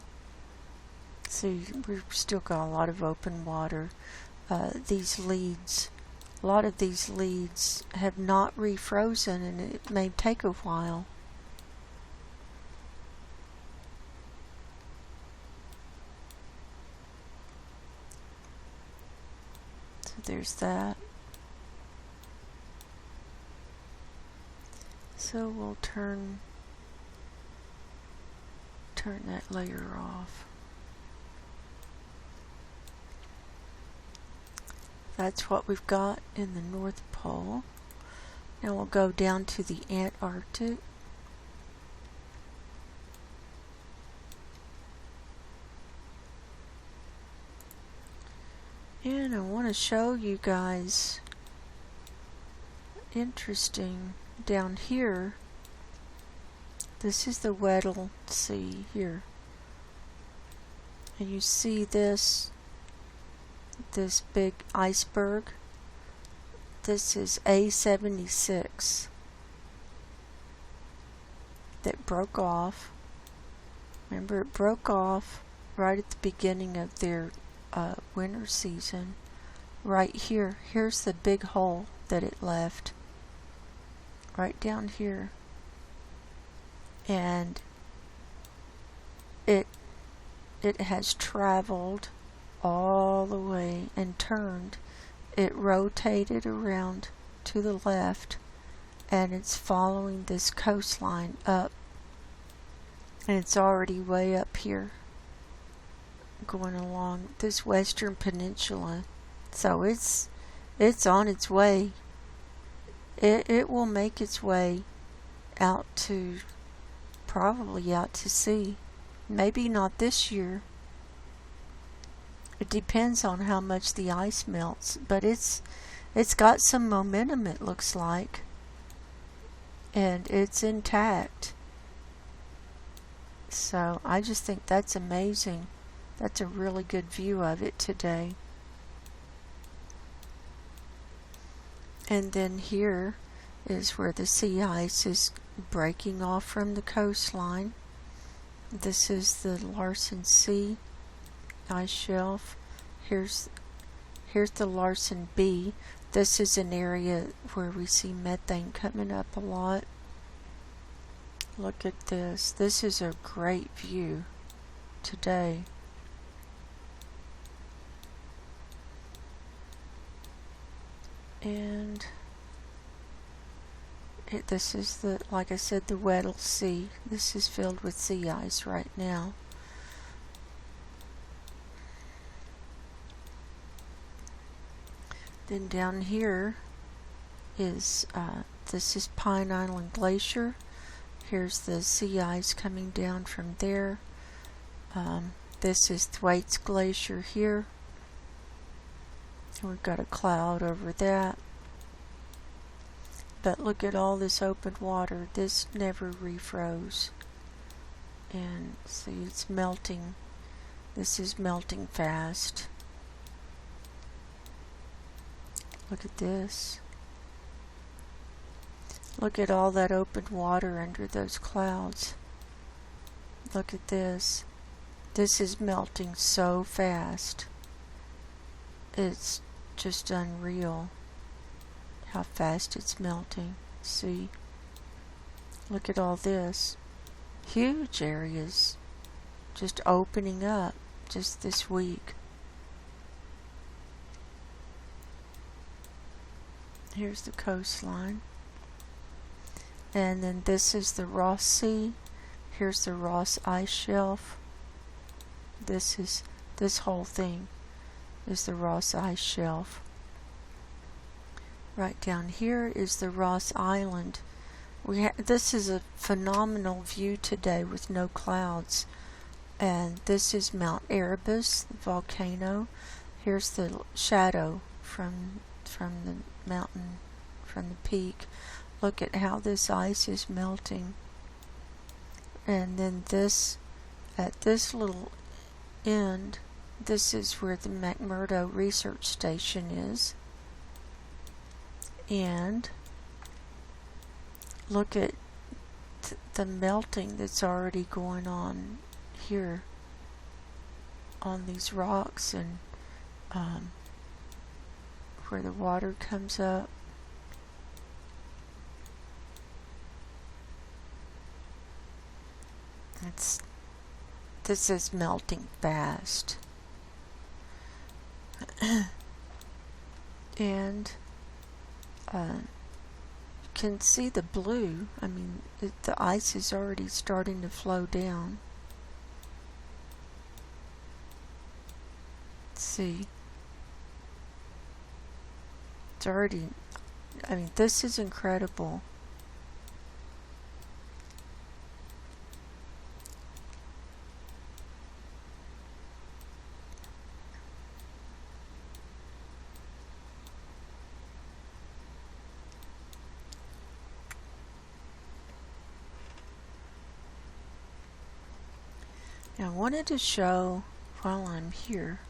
see, we've still got a lot of open water. These leads, a lot of these leads have not refrozen, and it may take a while. So there's that. So we'll turn that layer off. That's what we've got in the North Pole. Now we'll go down to the Antarctic. And I want to show you guys, interesting, down here, this is the Weddell Sea here. And you see this big iceberg. This is A76 that broke off. Remember, it broke off right at the beginning of their winter season. Right here, here's the big hole that it left. Right down here. And it has traveled all the way and turned. It rotated around to the left, and it's following this coastline up, and it's already way up here going along this western peninsula. So it's on its way. It will make its way out to, probably out to sea. Maybe not this year. It depends on how much the ice melts, but it's got some momentum, it looks like, and it's intact. So I just think that's amazing. That's a really good view of it today. And then here is where the sea ice is breaking off from the coastline. This is the Larsen Sea ice shelf. Here's the Larsen B. This is an area where we see methane coming up a lot. Look at this. This is a great view today. And this is the, like I said, the Weddell Sea. This is filled with sea ice right now. Then down here is, this is Pine Island Glacier. Here's the sea ice coming down from there. This is Thwaites Glacier here. We've got a cloud over that. But look at all this open water. This never refroze. And see, it's melting. This is melting fast. Look at this. Look at all that open water under those clouds. Look at this. This is melting so fast. It's just unreal how fast it's melting. See? Look at all this. Huge areas just opening up just this week. Here's the coastline. And then this is the Ross Sea. Here's the Ross Ice Shelf. This whole thing is the Ross Ice Shelf. Right down here is the Ross Island. This is a phenomenal view today with no clouds. And this is Mount Erebus, the volcano. Here's the shadow from the mountain, from the peak. Look at how this ice is melting. And then this, at this little end, this is where the McMurdo Research Station is. And look at the melting that's already going on here on these rocks, and where the water comes up. This is melting fast. And you can see the blue. I mean, the ice is already starting to flow down. Let's see. It's already, I mean, this is incredible. Now, I wanted to show, while I'm here,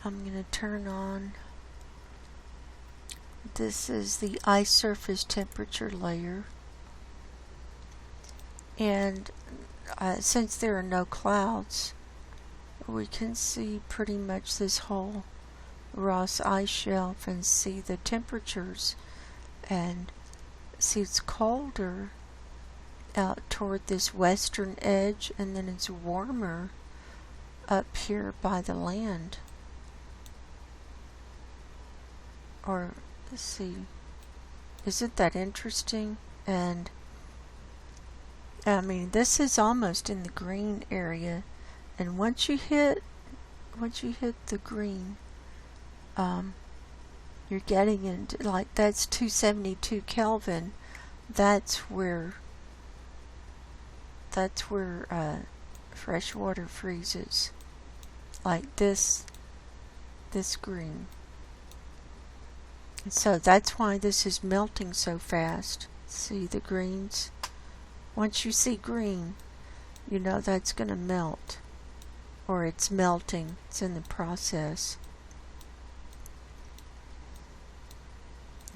I'm going to turn on, this is the ice surface temperature layer, and since there are no clouds, we can see pretty much this whole Ross Ice Shelf and see the temperatures, and see it's colder out toward this western edge, and then it's warmer up here by the land. Or, let's see, isn't that interesting? And I mean, this is almost in the green area, and once you hit the green, you're getting into, like, that's 272 Kelvin. That's where fresh water freezes, like this green. And so that's why this is melting so fast. See the greens? Once you see green, you know that's going to melt, or it's melting. It's in the process.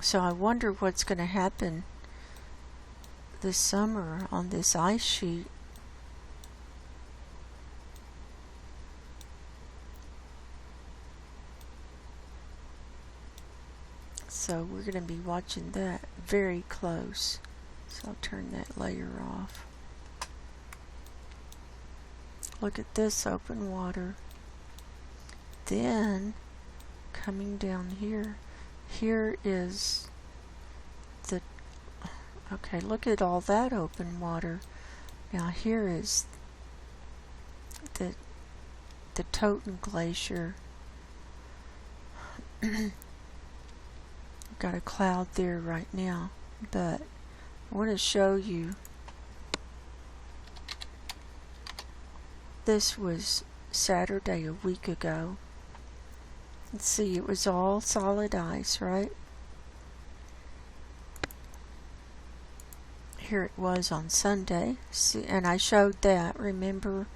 So I wonder what's going to happen this summer on this ice sheet. So we're going to be watching that very close. So I'll turn that layer off. Look at this open water. Then coming down here, here is the, okay, look at all that open water. Now here is the Totten Glacier. Got a cloud there right now, but I want to show you. This was Saturday a week ago. Let's see, it was all solid ice, right? Here it was on Sunday. See, and I showed that, remember,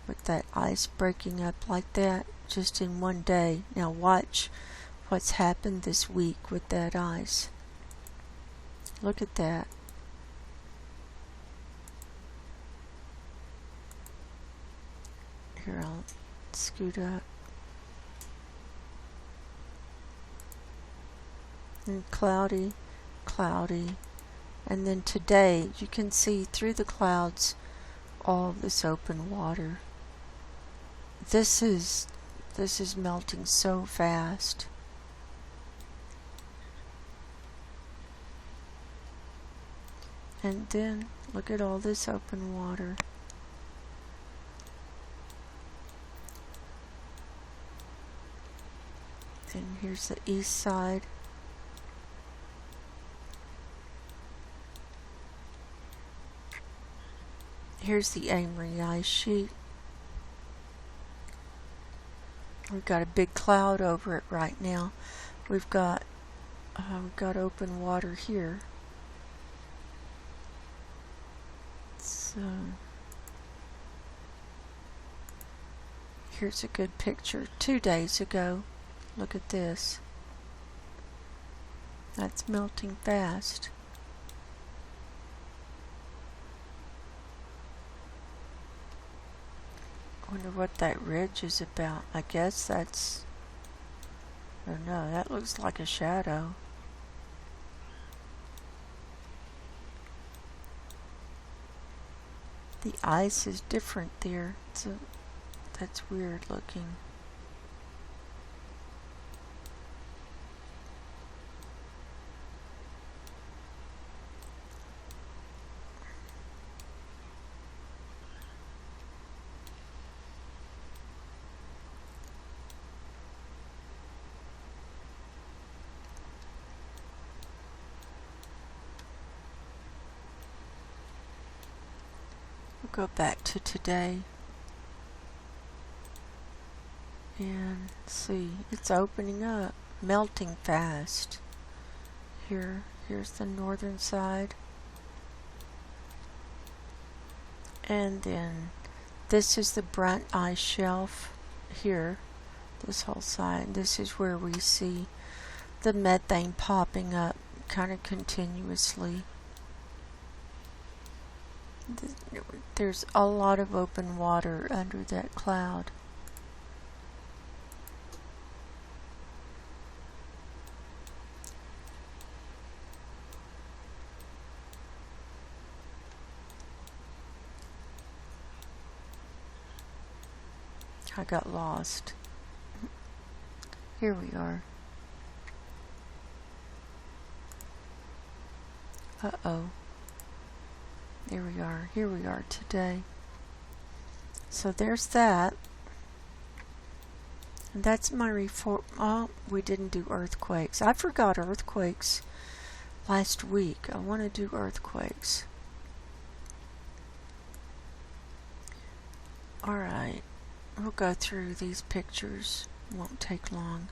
with that ice breaking up like that just in one day. Now watch what's happened this week with that ice. Look at that. Here, I'll scoot up. And cloudy, cloudy. And then today you can see through the clouds all this open water. This is melting so fast. And then look at all this open water. And here's the east side. Here's the Amory ice sheet. We've got a big cloud over it right now. We've got open water here. So here's a good picture 2 days ago. Look at this. That's melting fast. Wonder what that ridge is about. I guess that's, I don't know, that looks like a shadow. The ice is different there, so that's weird looking. Go back to today and see, it's opening up, melting fast. Here's the northern side, and then this is the Brunt ice shelf here, this whole side. This is where we see the methane popping up kind of continuously. There's a lot of open water under that cloud. I got lost. Here we are. Uh-oh. There we are. Here we are today. So there's that. And that's my report. Oh, we didn't do earthquakes. I forgot earthquakes last week. I want to do earthquakes. Alright. We'll go through these pictures. It won't take long.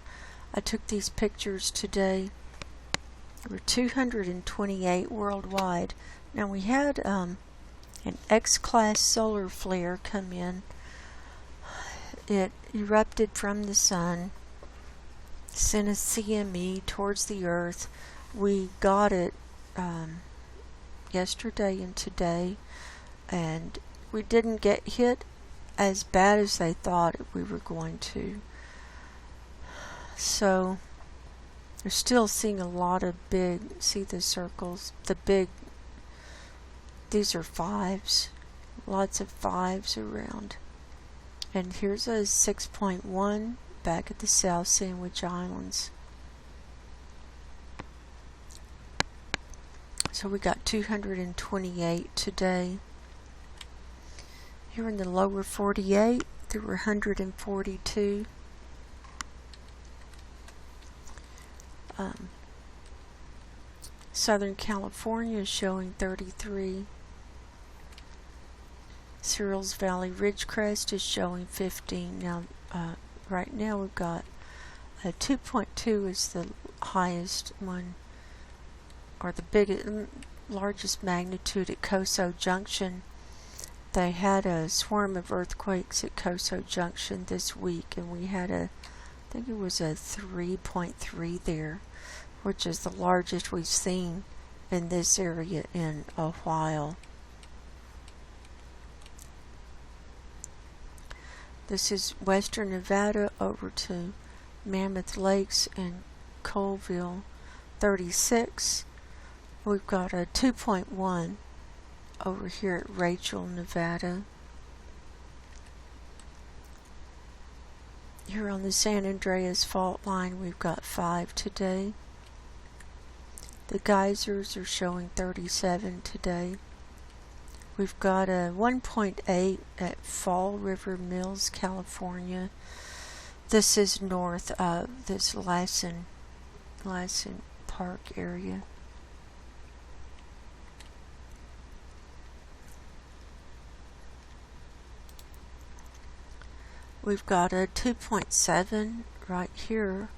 I took these pictures today. There were 228 worldwide. Now we had an X-class solar flare come in. It erupted from the sun, sent a CME towards the Earth. We got it yesterday and today, and we didn't get hit as bad as they thought we were going to. So they're still seeing a lot of big, see the circles, the big, these are fives, lots of fives around. And here's a 6.1 back at the South Sandwich Islands. So we got 228 today. Here in the lower 48, there were 142. Southern California is showing 33. Searles Valley Ridgecrest is showing 15. Now, right now we've got 2.2 is the highest one, or the biggest, largest magnitude at Coso Junction. they had a swarm of earthquakes at Coso Junction this week, and we had I think it was a 3.3 there, which is the largest we've seen in this area in a while. This is western Nevada over to Mammoth Lakes and Colville 36. We've got a 2.1 over here at Rachel, Nevada. Here on the San Andreas fault line, we've got 5 today. The geysers are showing 37 today. We've got a 1.8 at Fall River Mills, California. This is north of this Lassen Park area. We've got a 2.7 right here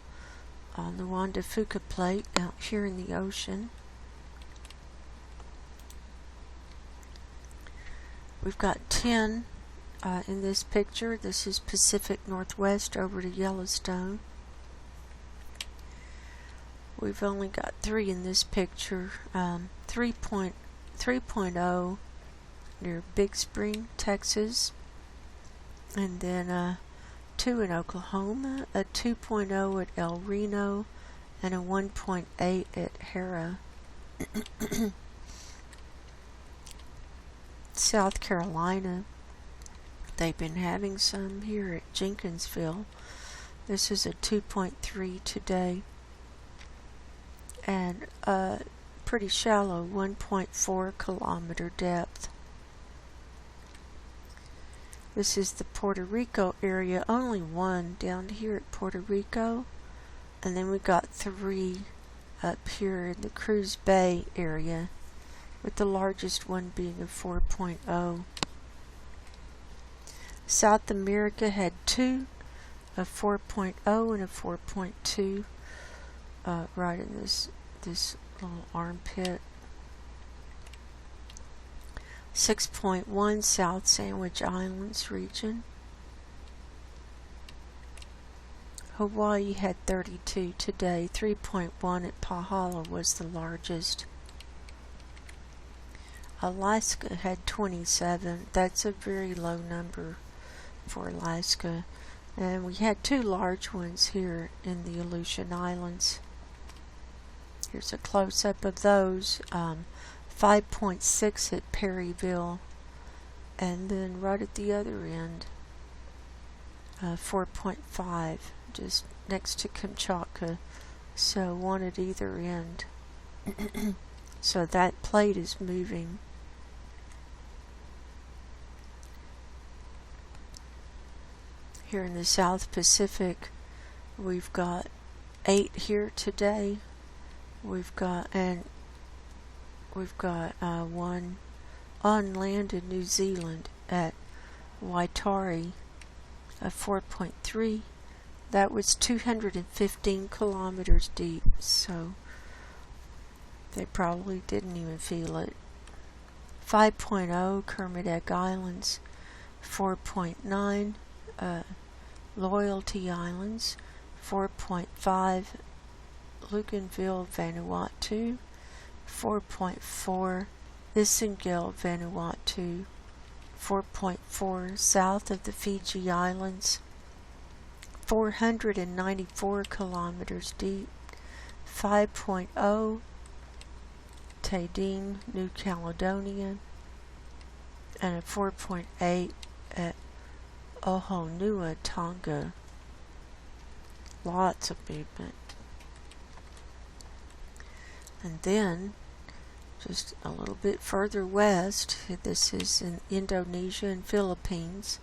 on the Juan de Fuca plate out here in the ocean. We've got 10 in this picture. This is Pacific Northwest over to Yellowstone. We've only got 3 in this picture. 3.0 near Big Spring, Texas. And then 2 in Oklahoma, a 2.0 at El Reno, and a 1.8 at Hera. South Carolina, they've been having some here at Jenkinsville. This is a 2.3 today, and a pretty shallow 1.4 kilometer depth. This is the Puerto Rico area, only 1 down here at Puerto Rico, and then we got 3 up here in the Cruz Bay area, with the largest one being a 4.0. South America had 2, a 4.0 and a 4.2, right in this little armpit. 6.1 South Sandwich Islands region. Hawaii had 32 today. 3.1 at Pahala was the largest. Alaska had 27. That's a very low number for Alaska. And we had 2 large ones here in the Aleutian Islands. Here's a close-up of those. 5.6 at Perryville, and then right at the other end, 4.5, just next to Kamchatka, so 1 at either end. So that plate is moving. Here in the South Pacific, we've got 8 here today. We've got 1 on land in New Zealand at Waitari, a 4.3. That was 215 kilometers deep, so they probably didn't even feel it. 5.0 Kermadec Islands, 4.9 Loyalty Islands, 4.5 Luganville, Vanuatu, 4.4 Isengel, Vanuatu, 4.4 south of the Fiji Islands, 494 kilometers deep, 5.0 Tadine, New Caledonia, and a 4.8 at Ohonua, Tonga. Lots of movement. And then, just a little bit further west, this is in Indonesia and Philippines.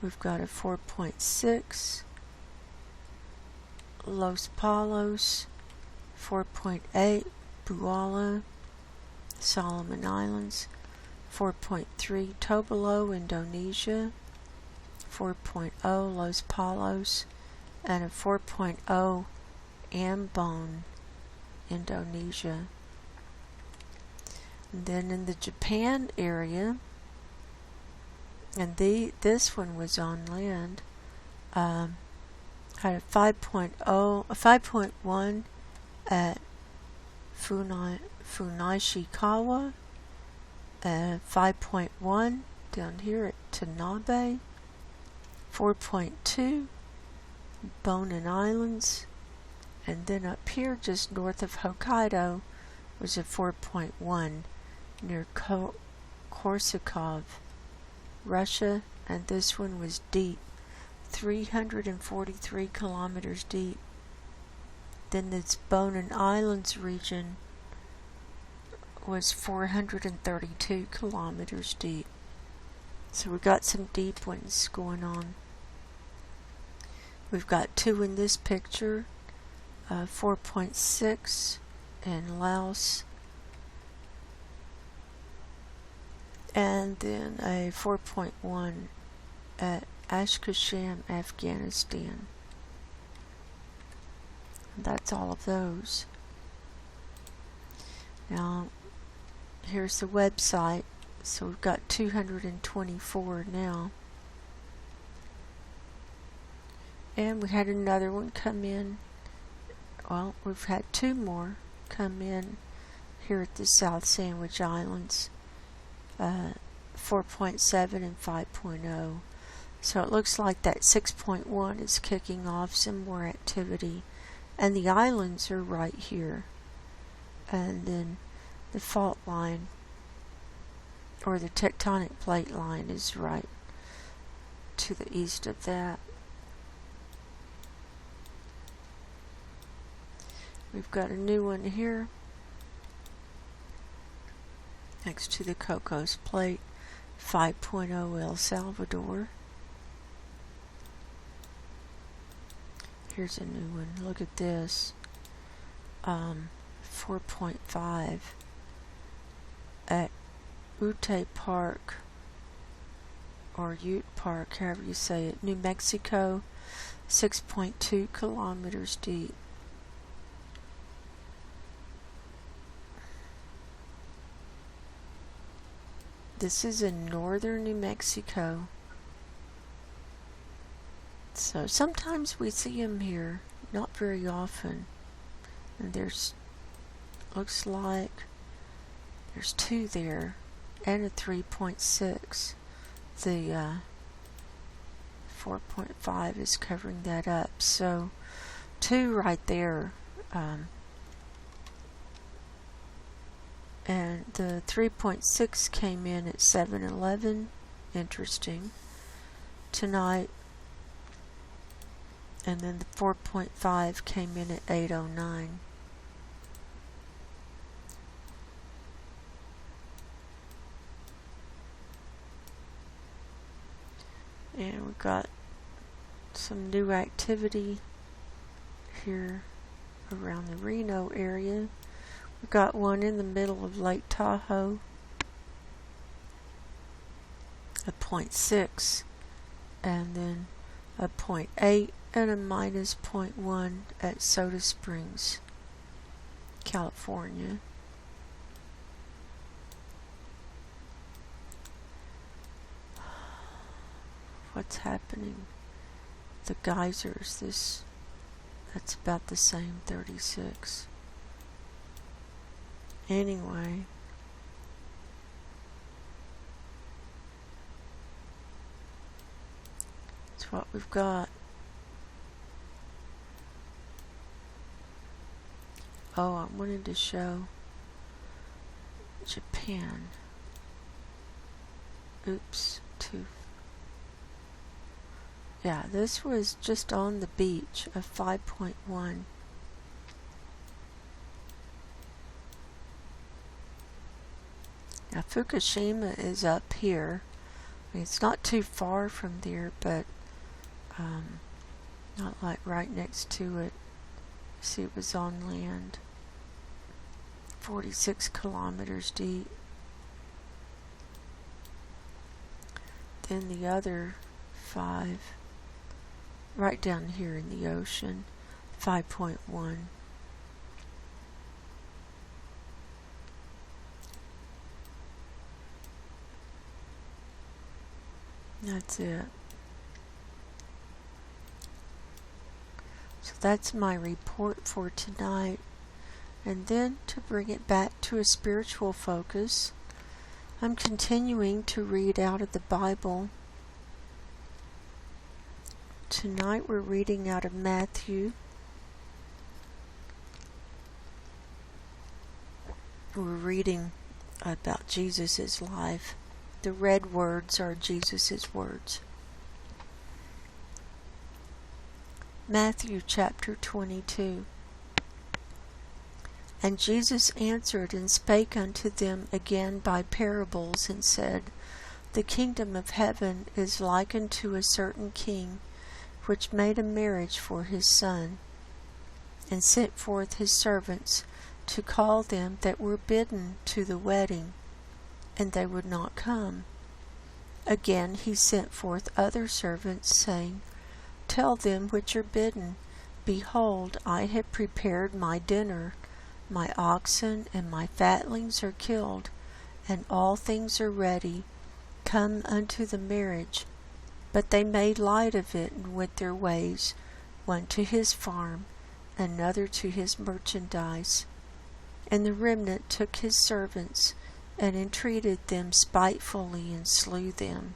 We've got a 4.6, Los Palos, 4.8, Buala, Solomon Islands, 4.3, Tobelo, Indonesia, 4.0, Los Palos, and a 4.0, Ambon, Indonesia. And then in the Japan area, And this one was on land. Had a 5.1 at Funashikawa, and 5.1 down here at Tanabe, 4.2 Bonin Islands, and then up here just north of Hokkaido was a 4.1 near Korsakov, Russia, and this one was deep, 343 kilometers deep. Then this Bonin Islands region was 432 kilometers deep. So we've got some deep ones going on. We've got two in this picture, 4.6 in Laos, and then a 4.1 at Ashkasham, Afghanistan. And that's all of those. Now, here's the website. So we've got 224 now. And we had another one come in. Well, we've had two more come in here at the South Sandwich Islands, 4.7 and 5.0. So it looks like that 6.1 is kicking off some more activity. And the islands are right here. And then the fault line, or the tectonic plate line, is right to the east of that. We've got a new one here next to the Cocos Plate, 5.0 El Salvador. Here's a new one. Look at this. 4.5 at Ute Park, or Ute Park, however you say it, New Mexico, 6.2 kilometers deep. This is in northern New Mexico. So sometimes we see them here, not very often. And looks like there's two there, and a 3.6. The 4.5 is covering that up. So two right there. And the 3.6 came in at 7:11. Interesting. Tonight. And then the 4.5 came in at 8:09. And we've got some new activity here around the Reno area. We've got one in the middle of Lake Tahoe, a 0.6, and then a 0.8 and a minus 0.1 at Soda Springs, California. What's happening? The geysers, that's about the same, 36. Anyway, that's what we've got. Oh, I wanted to show Japan. Oops, yeah, this was just on the beach of 5.1. Now Fukushima is up here. I mean, it's not too far from there, but not like right next to it. See, it was on land. 46 kilometers deep. Then the other 5 right down here in the ocean, 5.1. That's it. So that's my report for tonight. And then to bring it back to a spiritual focus, I'm continuing to read out of the Bible. Tonight we're reading out of Matthew. We're reading about Jesus' life. The red words are Jesus' words. Matthew chapter 22. And Jesus answered and spake unto them again by parables, and said, The kingdom of heaven is like unto a certain king, which made a marriage for his son, and sent forth his servants to call them that were bidden to the wedding, and they would not come. Again he sent forth other servants, saying, Tell them which are bidden, Behold, I have prepared my dinner. My oxen and my fatlings are killed, and all things are ready. Come unto the marriage. But they made light of it, and went their ways, one to his farm, another to his merchandise. And the remnant took his servants, and entreated them spitefully, and slew them.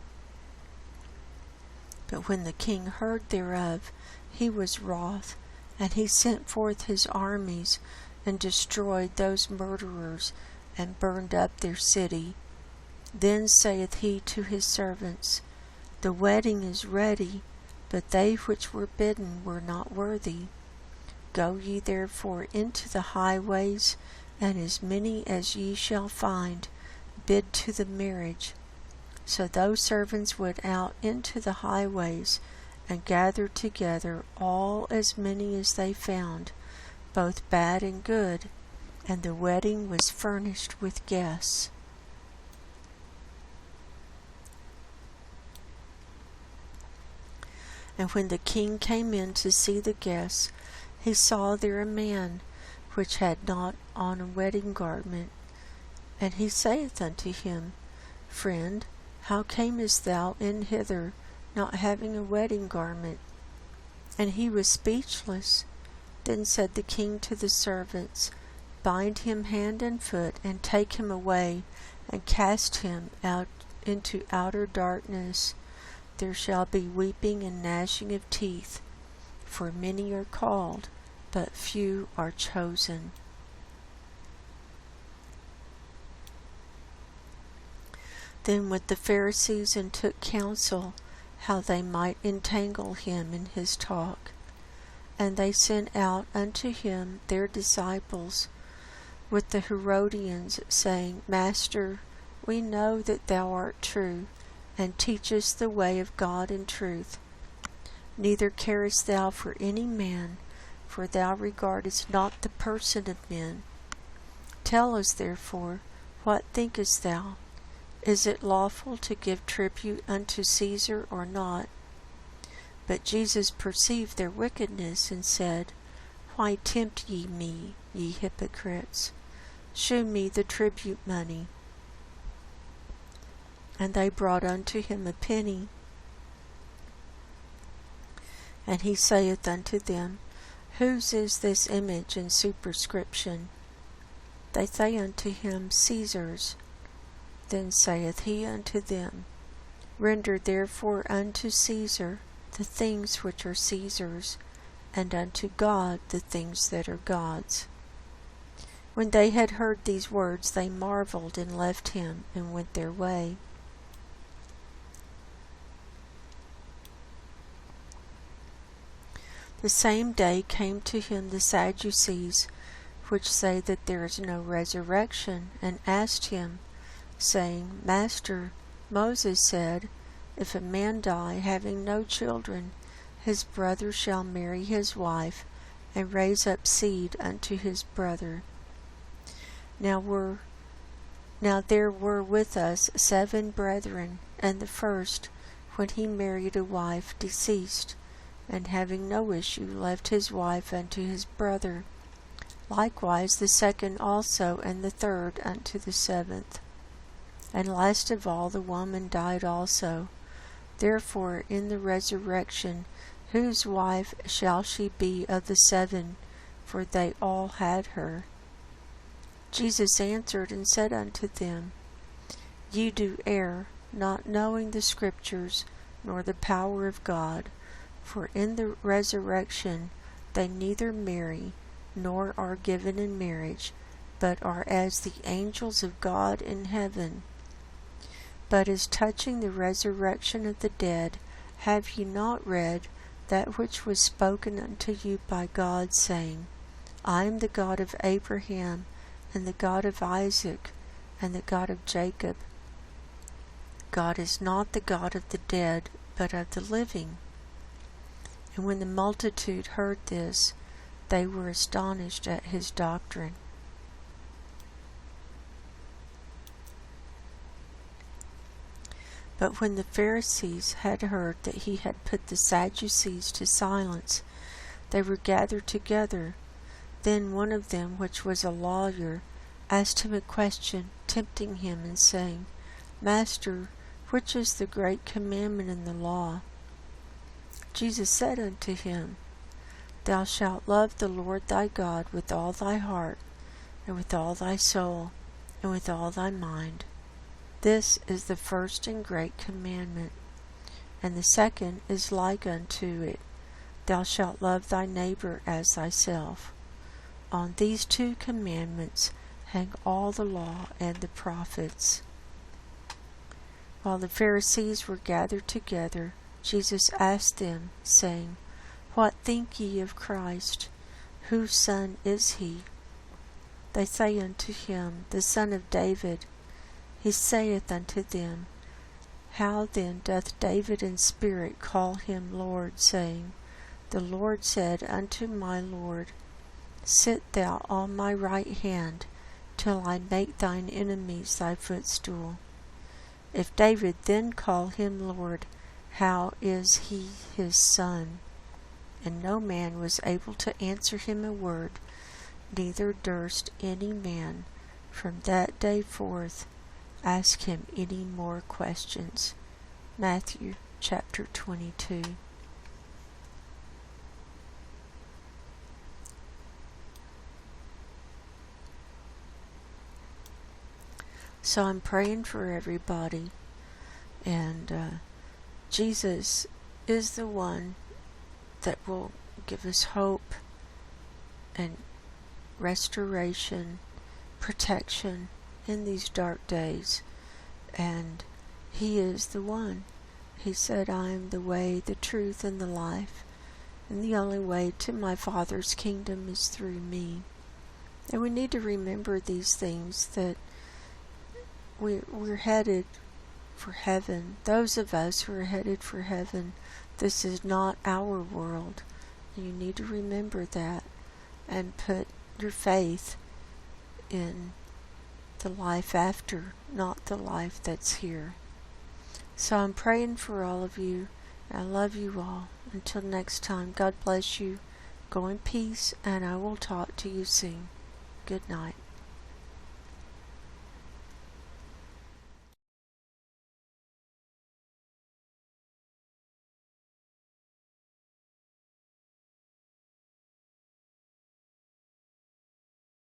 But when the king heard thereof, he was wroth, and he sent forth his armies, and destroyed those murderers, and burned up their city. Then saith he to his servants, The wedding is ready, but they which were bidden were not worthy. Go ye therefore into the highways, and as many as ye shall find, bid to the marriage. So those servants went out into the highways, and gathered together all as many as they found, both bad and good, and the wedding was furnished with guests. And when the king came in to see the guests, he saw there a man which had not on a wedding garment. And he saith unto him, Friend, how camest thou in hither, not having a wedding garment? And he was speechless. Then said the king to the servants, Bind him hand and foot, and take him away, and cast him out into outer darkness. There shall be weeping and gnashing of teeth, for many are called, but few are chosen. Then went the Pharisees and took counsel, how they might entangle him in his talk. And they sent out unto him their disciples with the Herodians, saying, Master, we know that thou art true, and teachest the way of God in truth. Neither carest thou for any man, for thou regardest not the person of men. Tell us therefore, what thinkest thou? Is it lawful to give tribute unto Caesar or not? But Jesus perceived their wickedness, and said, Why tempt ye me, ye hypocrites? Shew me the tribute money. And they brought unto him a penny. And he saith unto them, Whose is this image and superscription? They say unto him, Caesar's. Then saith he unto them, Render therefore unto Caesar the things which are Caesar's, and unto God the things that are God's. When they had heard these words, they marveled, and left him, and went their way. The same day came to him the Sadducees, which say that there is no resurrection, and asked him, saying, Master, Moses said, If a man die having no children, his brother shall marry his wife, and raise up seed unto his brother. Now there were with us 7 brethren, and the first, when he married a wife, deceased, and having no issue left his wife unto his brother. Likewise the second also, and the third unto the 7th. And last of all the woman died also. Therefore in the resurrection, whose wife shall she be of the 7? For they all had her. Jesus answered and said unto them, Ye do err, not knowing the Scriptures, nor the power of God. For in the resurrection they neither marry, nor are given in marriage, but are as the angels of God in heaven. But as touching the resurrection of the dead, have ye not read that which was spoken unto you by God, saying, I am the God of Abraham, and the God of Isaac, and the God of Jacob? God is not the God of the dead, but of the living. And when the multitude heard this, they were astonished at his doctrine. But when the Pharisees had heard that he had put the Sadducees to silence, they were gathered together. Then one of them, which was a lawyer, asked him a question, tempting him, and saying, Master, which is the great commandment in the law? Jesus said unto him, Thou shalt love the Lord thy God with all thy heart, and with all thy soul, and with all thy mind. This is the first and great commandment. And the second is like unto it, Thou shalt love thy neighbor as thyself. On these 2 commandments hang all the law and the prophets. While the Pharisees were gathered together, Jesus asked them, saying, What think ye of Christ? Whose son is he? They say unto him, The son of David. He saith unto them, How then doth David in spirit call him Lord, saying, The Lord said unto my Lord, Sit thou on my right hand, till I make thine enemies thy footstool. If David then call him Lord, how is he his son? And no man was able to answer him a word, neither durst any man from that day forth ask him any more questions. Matthew chapter 22. So I'm praying for everybody, and Jesus is the one that will give us hope and restoration, protection in these dark days. And he is the one. He said, I am the way, the truth, and the life, and the only way to my Father's kingdom is through me. And we need to remember these things, that we're headed for heaven. Those of us who are headed for heaven, this is not our world. You need to remember that and put your faith in the life after, not the life that's here. So I'm praying for all of you. I love you all. Until next time, God bless you. Go in peace, and I will talk to you soon. Good night.